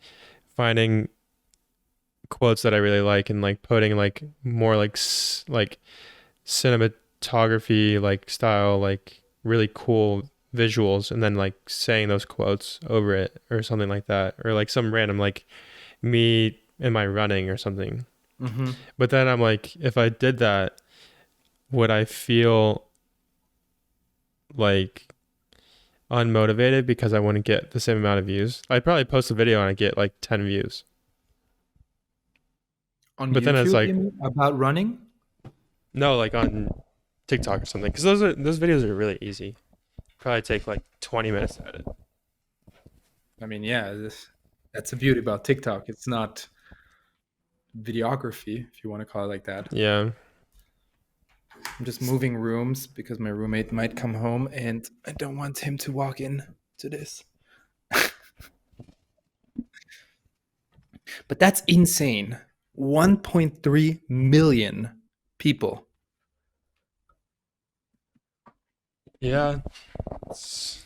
finding quotes that I really like and like putting like more like like cinematography like style like really cool visuals and then like saying those quotes over it or something like that or like some random like me in my running or something. hmm But then I'm like if I did that would I feel like unmotivated because I wouldn't get the same amount of views? I'd probably post a video and I get like 10 views. on But then it's YouTube, you like mean, about running? no like on TikTok or something cuz those videos are really easy. Probably take like 20 minutes to edit. I mean, yeah, that's the beauty about TikTok. It's not videography, if you want to call it like that. Yeah. I'm just moving rooms because my roommate might come home and I don't want him to walk in to this. But that's insane. 1.3 million people. Yeah. It's,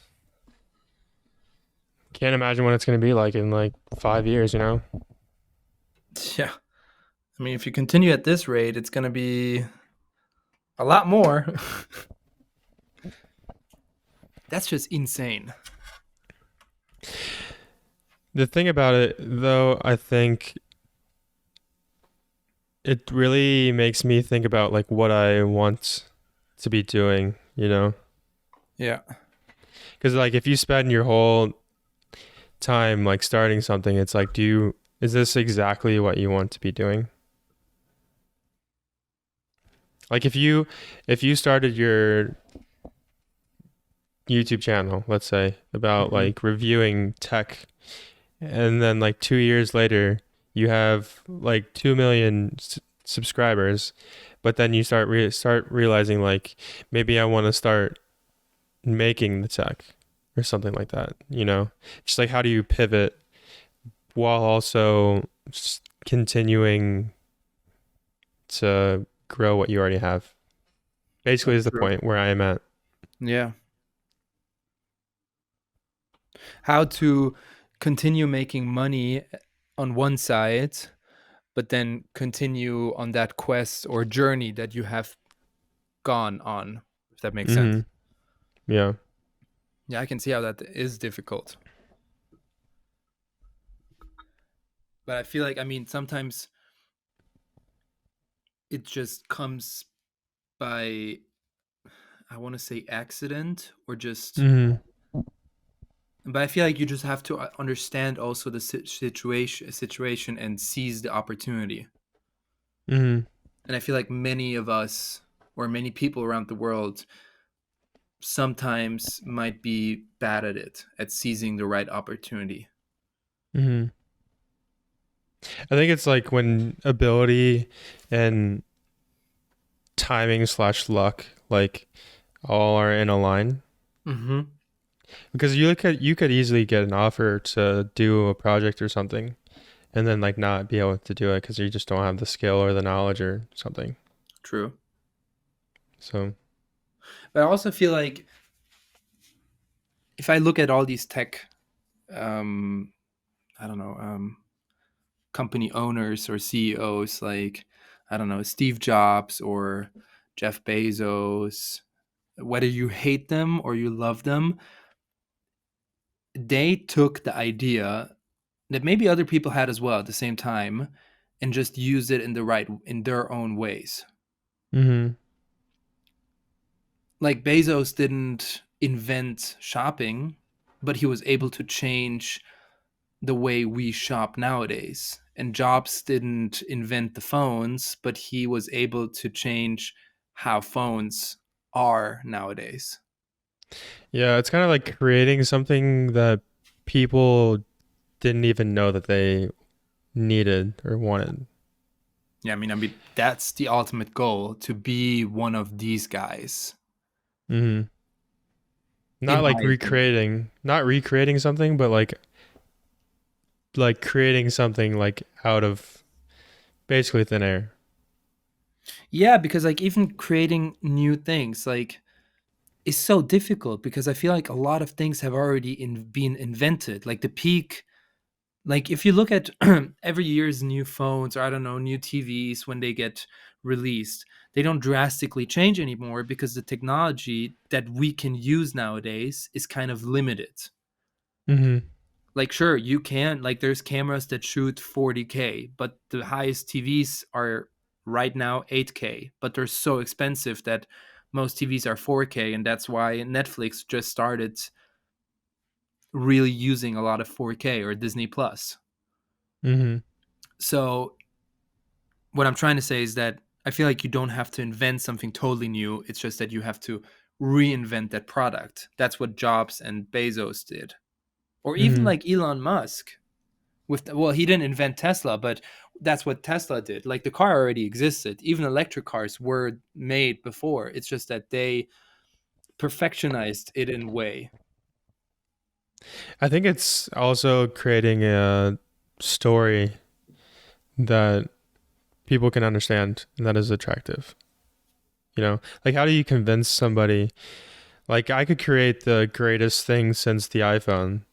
can't imagine what it's going to be like in like 5 years, you know? Yeah. I mean, if you continue at this rate, it's going to be a lot more. That's just insane. The thing about it, though, I think it really makes me think about like what I want to be doing, you know? Yeah. Because like if you spend your whole time like starting something, it's like, is this exactly what you want to be doing? Like if you started your YouTube channel, let's say, about hmm like reviewing tech, and then like 2 years later, you have like 2 million subscribers, but then you start realizing like maybe I want to start making the tech or something like that, you know? Just like how do you pivot while also continuing to grow what you already have? Basically, That's is the true. point where I am at. Yeah. How to continue making money on one side, but then continue on that quest or journey that you have gone on, if that makes sense. Mm-hmm. Yeah. Yeah, I can see how that is difficult. But I feel like, I mean, sometimes it just comes by, I want to say accident or just, Mm-hmm. but I feel like you just have to understand also the situation and seize the opportunity. Mm-hmm. And I feel like many of us or many people around the world sometimes might be bad at it, at seizing the right opportunity. Mm-hmm. I think it's like when ability and timing slash luck like all are in a line Mm-hmm. because you could easily get an offer to do a project or something and then like not be able to do it because you just don't have the skill or the knowledge or something. True. So But I also feel like if I look at all these tech, um, I don't know, company owners or CEOs, like, I don't know, Steve Jobs or Jeff Bezos, whether you hate them or you love them, they took the idea that maybe other people had as well at the same time and just used it in their own ways. Mm-hmm. Like Bezos didn't invent shopping, but he was able to change the way we shop nowadays. And Jobs didn't invent the phones, but he was able to change how phones are nowadays. Yeah, it's kind of like creating something that people didn't even know that they needed or wanted. Yeah, I mean that's the ultimate goal, to be one of these guys, Mm-hmm. in Not my like opinion. not recreating something, but like creating something like out of basically thin air. Yeah, because like even creating new things, like is so difficult because I feel like a lot of things have already been invented. Like the peak, like if you look at every year's new phones, or I don't know, new TVs when they get released, they don't drastically change anymore because the technology that we can use nowadays is kind of limited. Mm-hmm. Like sure, you can, like there's cameras that shoot 40K, but the highest TVs are right now 8K, but they're so expensive that most TVs are 4K, and that's why Netflix just started really using a lot of 4K, or Disney Plus. Mm-hmm. So what I'm trying to say is that I feel like you don't have to invent something totally new. It's just that you have to reinvent that product. That's what Jobs and Bezos did. Or even Mm-hmm. like Elon Musk well, he didn't invent Tesla, but that's what Tesla did. Like the car already existed. Even electric cars were made before. It's just that they perfectionized it in a way. I think it's also creating a story that people can understand and that is attractive. You know, like how do you convince somebody? Like I could create the greatest thing since the iPhone,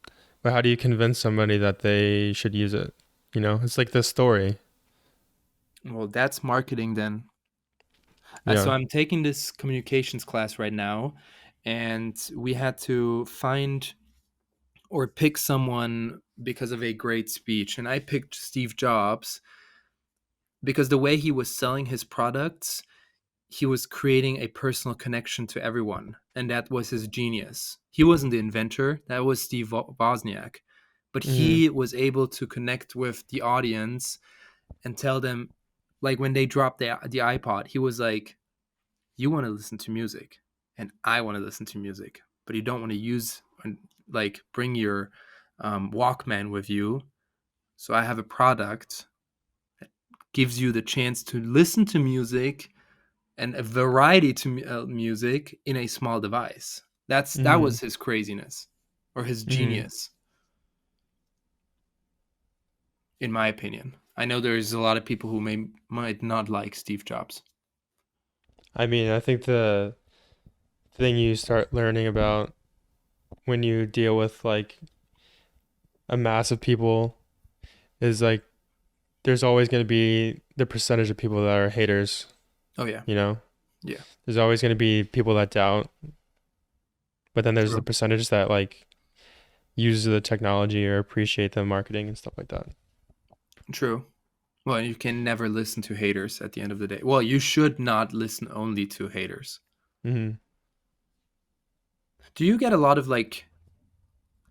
but how do you convince somebody that they should use it? You know, it's like the story. Well, that's marketing then. So Yeah. I'm taking this communications class right now, and we had to find or pick someone because of a great speech. And I picked Steve Jobs because the way he was selling his products, he was creating a personal connection to everyone, and that was his genius. He wasn't the inventor, that was Steve Wozniak, but Mm-hmm. he was able to connect with the audience and tell them, like when they dropped the iPod, he was like, you want to listen to music and I want to listen to music, but you don't want to use and like bring your Walkman with you. So I have a product that gives you the chance to listen to music and a variety to music in a small device. That Mm-hmm. was his craziness or his Mm-hmm. genius, in my opinion. I know there's a lot of people who might not like Steve Jobs. I mean, I think the thing you start learning about when you deal with like a mass of people is like there's always going to be the percentage of people that are haters, Oh yeah, you know? yeah, There's always going to be people that doubt, but then there's the true, percentage that like use the technology or appreciate the marketing and stuff like that. true. Well, you can never listen to haters at the end of the day. Well, you should not listen only to haters. Hmm. Do you get a lot of like,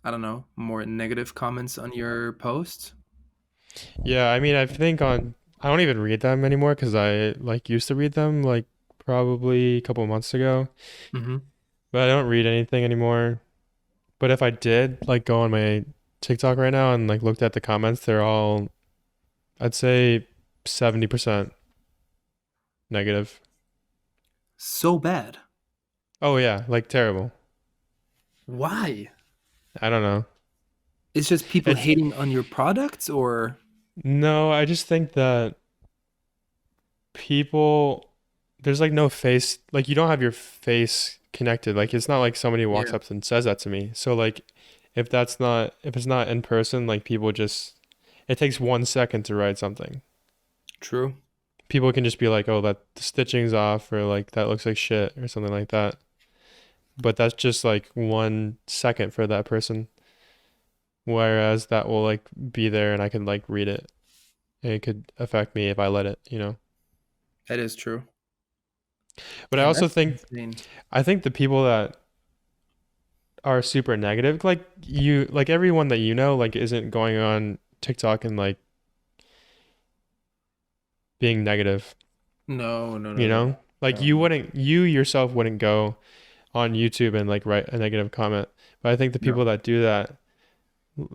I don't know, more negative comments on your posts? Yeah, I mean, I think I don't even read them anymore because I like used to read them like probably a couple of months ago, Mm-hmm. but I don't read anything anymore. But if I did like go on my TikTok right now and like looked at the comments, they're all I'd say 70% negative. So bad. Oh yeah, like terrible. Why? I don't know. It's just people It's hating on your products, or no, I just think that people there's like no face like you don't have your face connected. Like it's not like somebody walks yeah, up and says that to me. So like if it's not in person, like people just it takes 1 second to write something. true. People can just be like, "Oh, that the stitching's off," or like that looks like shit or something like that. But that's just like 1 second for that person. whereas that will like be there and I can like read it. And it could affect me if I let it. That is true. But I Damn, also that's think insane. I think the people that are super negative, like everyone that like isn't going on TikTok and like being negative, No, no, no, you no, know? Like no, no, you yourself wouldn't go on YouTube and like write a negative comment. But I think the no. people that do that,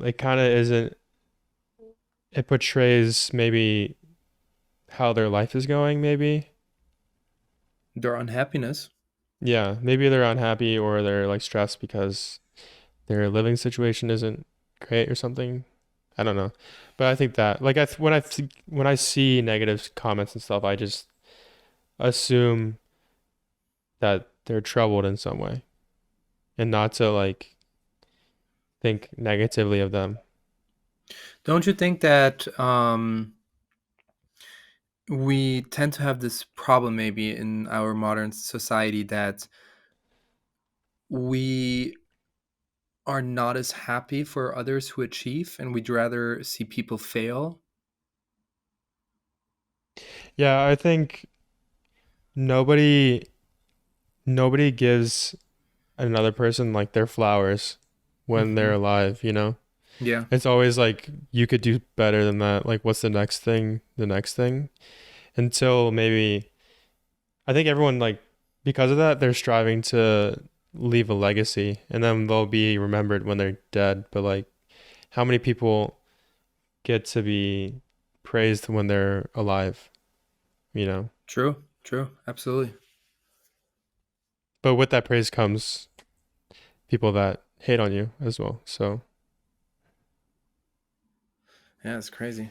it kind of isn't, it portrays maybe how their life is going, maybe. Their unhappiness. Yeah, maybe they're unhappy or they're like stressed because their living situation isn't great or something. I don't know. But I think that like when I see negative comments and stuff, I just assume that they're troubled in some way and not to like think negatively of them. Don't you think that we tend to have this problem maybe in our modern society that we are not as happy for others who achieve and we'd rather see people fail? Yeah, I think nobody nobody gives another person like their flowers when they're Hmm. alive. Yeah, It's always like you could do better than that. Like what's the next thing? The next thing? Until maybe I think everyone like because of that they're striving to leave a legacy and then they'll be remembered when they're dead. But like how many people get to be praised when they're alive, you know? true, true, absolutely. But with that praise comes people that hate on you as well. So, Yeah, it's crazy.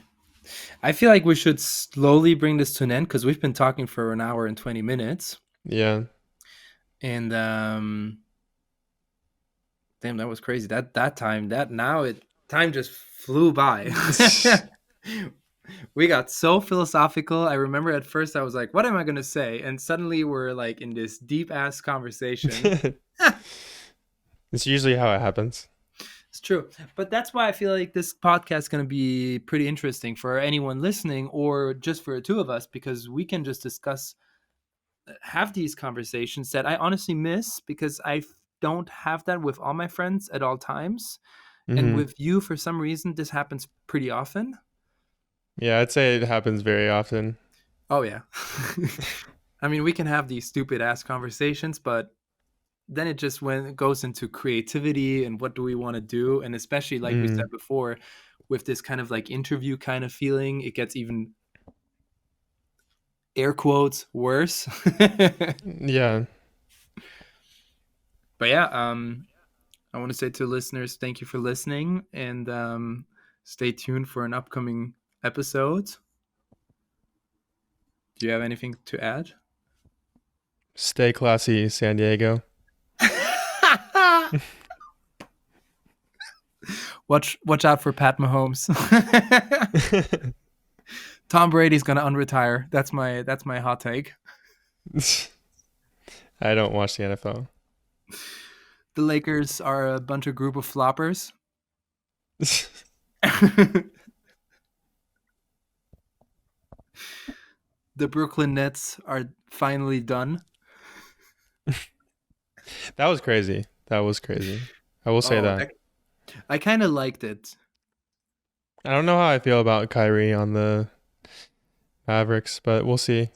I feel like we should slowly bring this to an end because we've been talking for an hour and 20 minutes. yeah. And damn, that was crazy. That time, that now it time just flew by. We got so philosophical. I remember at first I was like, what am I gonna say? And suddenly we're like in this deep ass conversation. It's usually how it happens. It's true. But that's why I feel like this podcast is going to be pretty interesting for anyone listening or just for the two of us because we can just discuss, have these conversations that I honestly miss because I don't have that with all my friends at all times. And Hmm. with you, for some reason, this happens pretty often. Yeah, I'd say it happens very often. Oh, yeah. I mean, we can have these stupid ass conversations, but then it just when it goes into creativity and what do we want to do, and especially like we said Hmm. before, with this kind of like interview kind of feeling, it gets even air quotes worse. Yeah. But yeah, I want to say to listeners, thank you for listening, and stay tuned for an upcoming episode. Do you have anything to add? Stay classy, San Diego. Watch out for Pat Mahomes. Tom Brady's gonna unretire. That's my hot take. I don't watch the NFL. The Lakers are a bunch of group of floppers. The Brooklyn Nets are finally done. That was crazy. That was crazy. I will say Oh, that. I kind of liked it. I don't know how I feel about Kyrie on the Mavericks, but we'll see.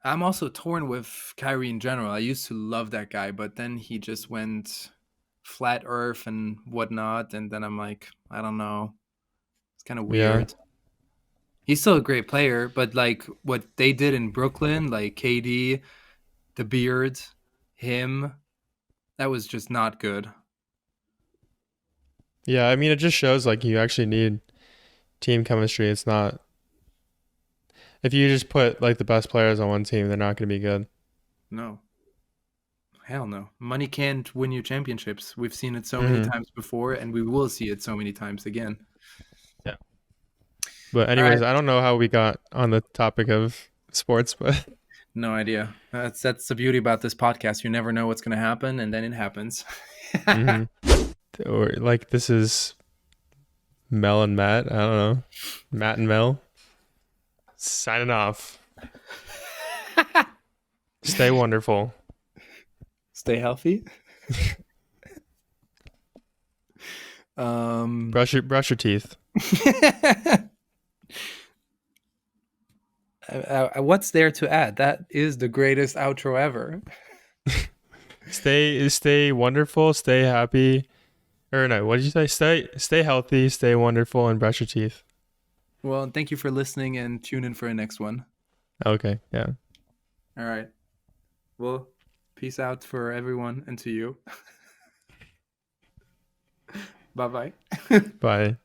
I'm also torn with Kyrie in general. I used to love that guy, but then he just went flat earth and whatnot. And then I'm like, I don't know. It's kind of Yeah. weird. He's still a great player, but like what they did in Brooklyn, like KD, the beard, him, that was just not good. Yeah, I mean it just shows like you actually need team chemistry. It's not if you just put like the best players on one team, they're not going to be good. No. Hell no. Money can't win you championships. We've seen it so many Hmm. times before, and we will see it so many times again. Yeah. But All anyways, right. I don't know how we got on the topic of sports, but No idea. That's the beauty about this podcast. You never know what's going to happen, and then it happens. hmm or like this is Mel and Matt. I don't know. Matt and Mel. Signing off. Stay wonderful. Stay healthy. Brush your teeth. What's there to add? That is the greatest outro ever. Stay wonderful, stay happy. Or no, what did you say? Stay healthy, stay wonderful, and brush your teeth. Well, thank you for listening, and tune in for the next one. Okay, yeah. All right. Well, peace out for everyone and to you. Bye-bye. Bye.